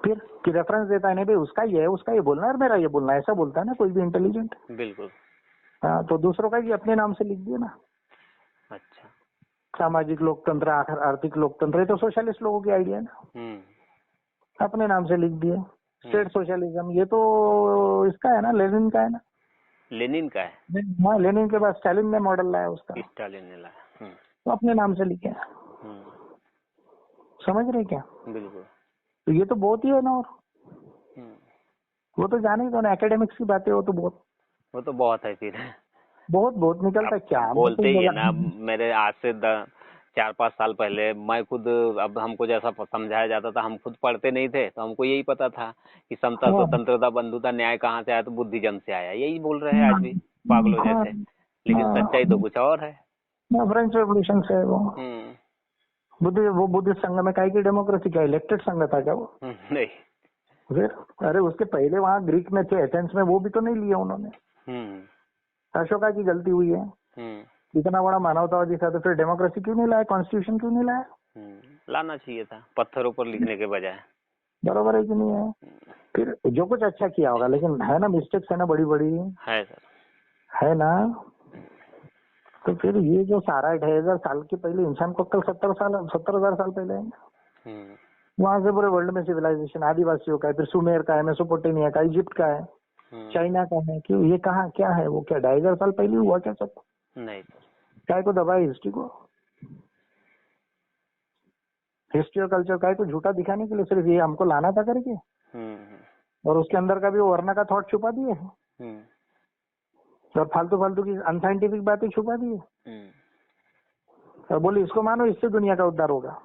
फिर रेफरेंस देता है, नहीं भाई उसका ये है, उसका ये बोलना है, मेरा ये बोलना है, ऐसा बोलता है ना कोई भी इंटेलिजेंट। बिल्कुल। हाँ, तो दूसरों का ये अपने नाम से लिख दिया ना। अच्छा। सामाजिक लोकतंत्र, आर्थिक लोकतंत्र, ये तो सोशलिस्ट लोगों की आइडिया है ना, अपने नाम से लिख दिए। स्टेट सोशलिज्म, ये तो इसका है ना, लेनिन का है ना। लेनिन का है? हाँ, लेनिन के बाद स्टालिन ने मॉडल लाया उसका, स्टालिन ने लाया, तो अपने नाम से लिखे। समझ रहे क्या? बिल्कुल। तो ये तो बहुत ही है ना। और वो तो जाने ही दो ना, एकेडमिक्स की बातें हो तो वो तो बहुत है फिर। बहुत बहुत निकलता है क्या बोलते ही है ना, मेरे आज से 4-5 साल पहले मैं खुद, अब हमको जैसा समझाया जाता था, हम खुद पढ़ते नहीं थे तो हमको यही पता था कि समता, स्वतंत्रता, बंधुता, न्याय कहाँ से आया, तो बुद्धिज्म से आया, यही बोल रहे हैं आज भी पागलों जैसे। लेकिन सच्चाई तो कुछ और है। फ्रेंच रेवोल्यूशन से वो बुद्धिस्ट संघ में, की डेमोक्रेसी क्या इलेक्टेड संघ था क्या वो? नहीं। फिर अरे उसके पहले वहाँ ग्रीक में थे, एथेंस में, वो भी तो नहीं लिया उन्होंने। अशोका की गलती हुई है। इतना बड़ा मानवतावादी था तो फिर डेमोक्रेसी क्यों नहीं लाया, कॉन्स्टिट्यूशन क्यों नहीं लाया? लाना चाहिए था, पत्थरों पर लिखने के बजाय। बराबर है कि नहीं है? फिर जो कुछ अच्छा किया होगा, लेकिन है ना मिस्टेक्स है ना बड़ी बड़ी, है सर, है ना। तो फिर ये जो सारा 2500 साल के पहले इंसान को कल 70,000 साल पहले है, वहां से पूरे वर्ल्ड में सिविलाइजेशन आदिवासियों का है, फिर सुमेर का है, मेसोपोटामिया का, इजिप्ट का है, चाइना का है। क्यों ये कहाँ क्या है? वो क्या 2500 साल पहले हुआ क्या सब? नहीं। काय को दबाए हिस्ट्री को, हिस्ट्री और कल्चर काय को झूठा दिखाने के लिए, सिर्फ ये हमको लाना था करके, और उसके अंदर का भी वो वरना का थॉट छुपा दिए और फालतू फालतू की अनसाइंटिफिक बातें छुपा दी और बोले इसको मानो, इससे दुनिया का उद्धार होगा।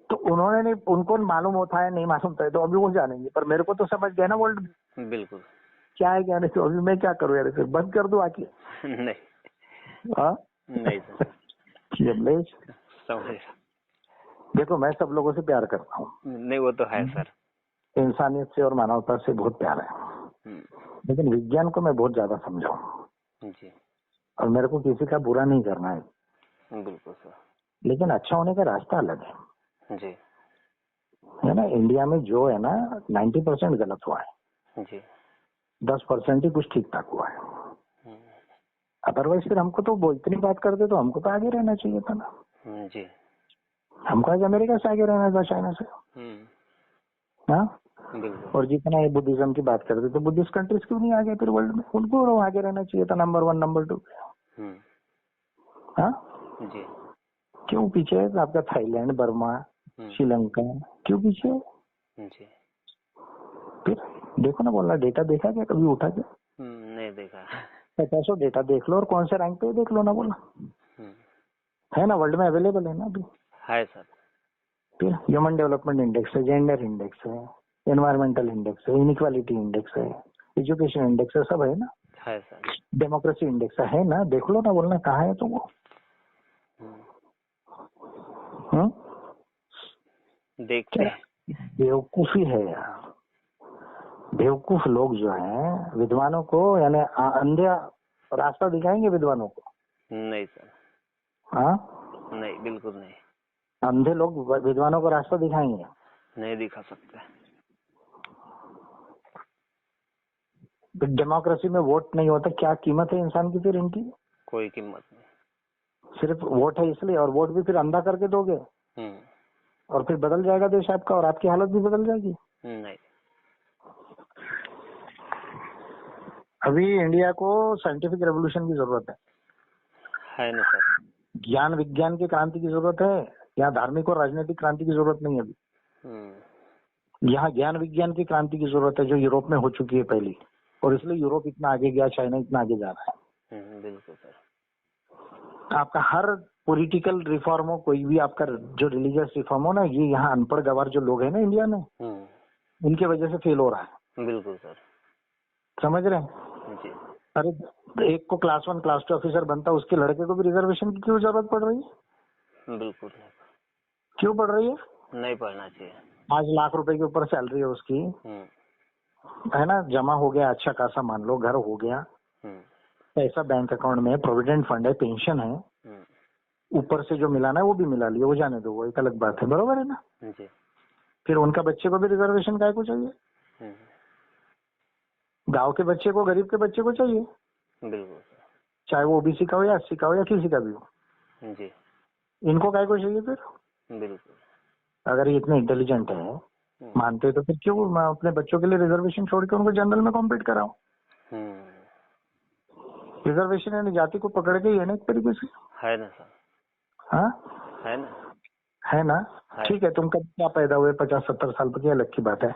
तो उन्होंने नहीं, उनको मालूम होता है नहीं मालूम था, तो अभी वो जानेंगे, पर मेरे को तो समझ गया ना वर्ल्ड बिल्कुल क्या है क्या नहीं। तो अभी मैं क्या करूँ यार, फिर बंद कर दूं आके? नहीं। हाँ नहीं सर, समझ। देखो मैं सब लोगों से प्यार करता हूँ, नहीं वो तो है सर, इंसानियत से और मानवता से बहुत प्यार है, लेकिन विज्ञान को मैं बहुत ज्यादा समझाऊं जी, और मेरे को किसी का बुरा नहीं करना है। बिल्कुल सर, लेकिन अच्छा होने का रास्ता अलग है जी, है ना। इंडिया में जो है ना 90% गलत हुआ है जी, 10% ही कुछ ठीक ठाक हुआ है। अदरवाइज फिर हमको तो वो इतनी बात करते तो हमको तो आगे रहना चाहिए था ना जी, हमको आज अमेरिका से आगे रहना था, चाइना से। हाँ, और जितना ये बुद्धिज्म की बात करते तो बुद्धिस्ट कंट्रीज क्यों नहीं आगे फिर वर्ल्ड में? उनको आगे रहना चाहिए था, नंबर 1 नंबर 2। हाँ जी, क्यों पीछे है आपका? थाईलैंड, बर्मा, श्रीलंका क्यों पीछे है? जी, फिर देखो ना, बोलना डेटा देखा क्या कभी उठा के? नहीं देखा। 50 डेटा देख लो और कौन से रैंक पे देख लो ना, बोला है ना, वर्ल्ड में अवेलेबल है ना अभी। है सर। फिर ह्यूमन डेवलपमेंट इंडेक्स है, जेंडर इंडेक्स है, एनवायरमेंटल इंडेक्स है, इनइक्वालिटी इंडेक्स है, एजुकेशन इंडेक्स है, सब है ना। है सर। डेमोक्रेसी इंडेक्स है ना, देख लो ना, बोलना कहाँ है तो वो। देखते बेवकूफी है यार, बेवकूफ लोग जो हैं विद्वानों को, यानी अंधे रास्ता दिखाएंगे विद्वानों को। नहीं सर, हाँ नहीं, बिल्कुल नहीं, अंधे लोग विद्वानों को रास्ता दिखाएंगे? नहीं दिखा सकते। डेमोक्रेसी में वोट नहीं होता, क्या कीमत है इंसान की फिर इनकी? कोई कीमत नहीं। सिर्फ वोट है इसलिए, और वोट भी फिर अंधा करके दोगे और फिर बदल जाएगा देश आपका और आपकी हालत भी बदल जाएगी। नहीं, अभी इंडिया को साइंटिफिक रेवोल्यूशन की जरूरत है ना सर। ज्ञान विज्ञान की क्रांति की जरूरत है, यहाँ धार्मिक और राजनीतिक क्रांति की जरूरत नहीं है अभी। यहाँ ज्ञान विज्ञान की क्रांति की जरूरत है, जो यूरोप में हो चुकी है पहली, और इसलिए यूरोप इतना आगे गया, चाइना इतना आगे जा रहा है। बिल्कुल सर। आपका हर पॉलिटिकल रिफॉर्म हो, कोई भी आपका जो रिलीजियस रिफॉर्म हो ना, ये यहाँ अनपढ़ गवार जो लोग हैं ना इंडिया में, उनके वजह से फेल हो रहा है। बिल्कुल सर, समझ रहे हैं जी। अरे एक को क्लास 1 क्लास 2 ऑफिसर बनता, उसके लड़के को भी रिजर्वेशन की क्यों जरूरत पड़ रही है? बिल्कुल नहीं, क्यों पड़ रही है? नहीं पढ़ना चाहिए। 5 लाख रुपए के ऊपर सैलरी है उसकी, है ना, जमा हो गया अच्छा खासा, मान लो घर हो गया, पैसा बैंक अकाउंट में, प्रोविडेंट फंड है, पेंशन है, ऊपर से जो मिलाना है वो भी मिला लिया, वो जाने दो, वो एक अलग बात है, बरोबर है ना जी। फिर उनका बच्चे को भी रिजर्वेशन काय को चाहिए? गांव के बच्चे को, गरीब के बच्चे को चाहिए, बिल्कुल, चाहे वो ओबीसी का हो या एससी का हो या किसी का भी हो जी। इनको काय को चाहिए फिर? बिल्कुल, अगर ये इतने इंटेलिजेंट है मानते तो फिर क्यों मैं अपने बच्चों के लिए रिजर्वेशन छोड़ के उनको जनरल में कॉम्पीट कराऊं? रिजर्वेशन यानी जाति को पकड़ के ही है ना एक तरीके से, है ना सर। हाँ है ना, है ना। ठीक है, तुम कब क्या पैदा हुए 50-70 साल पर, क्या अलग की बात है।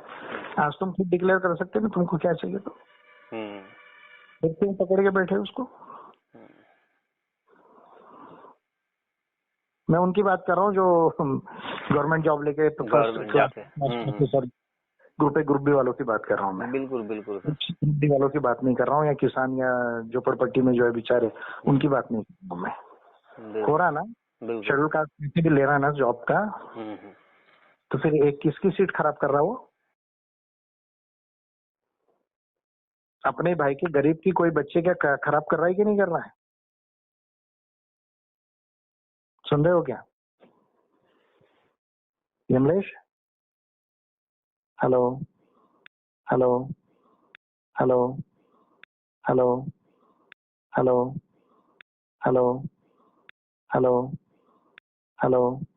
आज तुम खुद डिक्लेयर कर सकते हो ना तुमको क्या चाहिए, तो फिर क्यों पकड़ के बैठे उसको। मैं उनकी बात कर रहा हूँ जो गवर्नमेंट जॉब लेके फर्स्ट क्लास ग्रुप बी वालों की बात कर रहा हूँ मैं। बिल्कुल बिल्कुल सर। ग्रुप बी वालों की बात नहीं कर रहा हूँ, या किसान या झोपड़पट्टी में जो है बेचारे, उनकी बात नहीं कर रहा हूँ मैं। हो रहा ना शेड्यूल कास्ट भी ले रहा है ना जॉब का, तो फिर एक किसकी सीट खराब कर रहा है वो। अपने भाई के गरीब की कोई बच्चे क्या खराब कर रहा है कि नहीं कर रहा है। सुन रहे हो क्या Yamlesh? Hello hello hello hello hello hello hello hello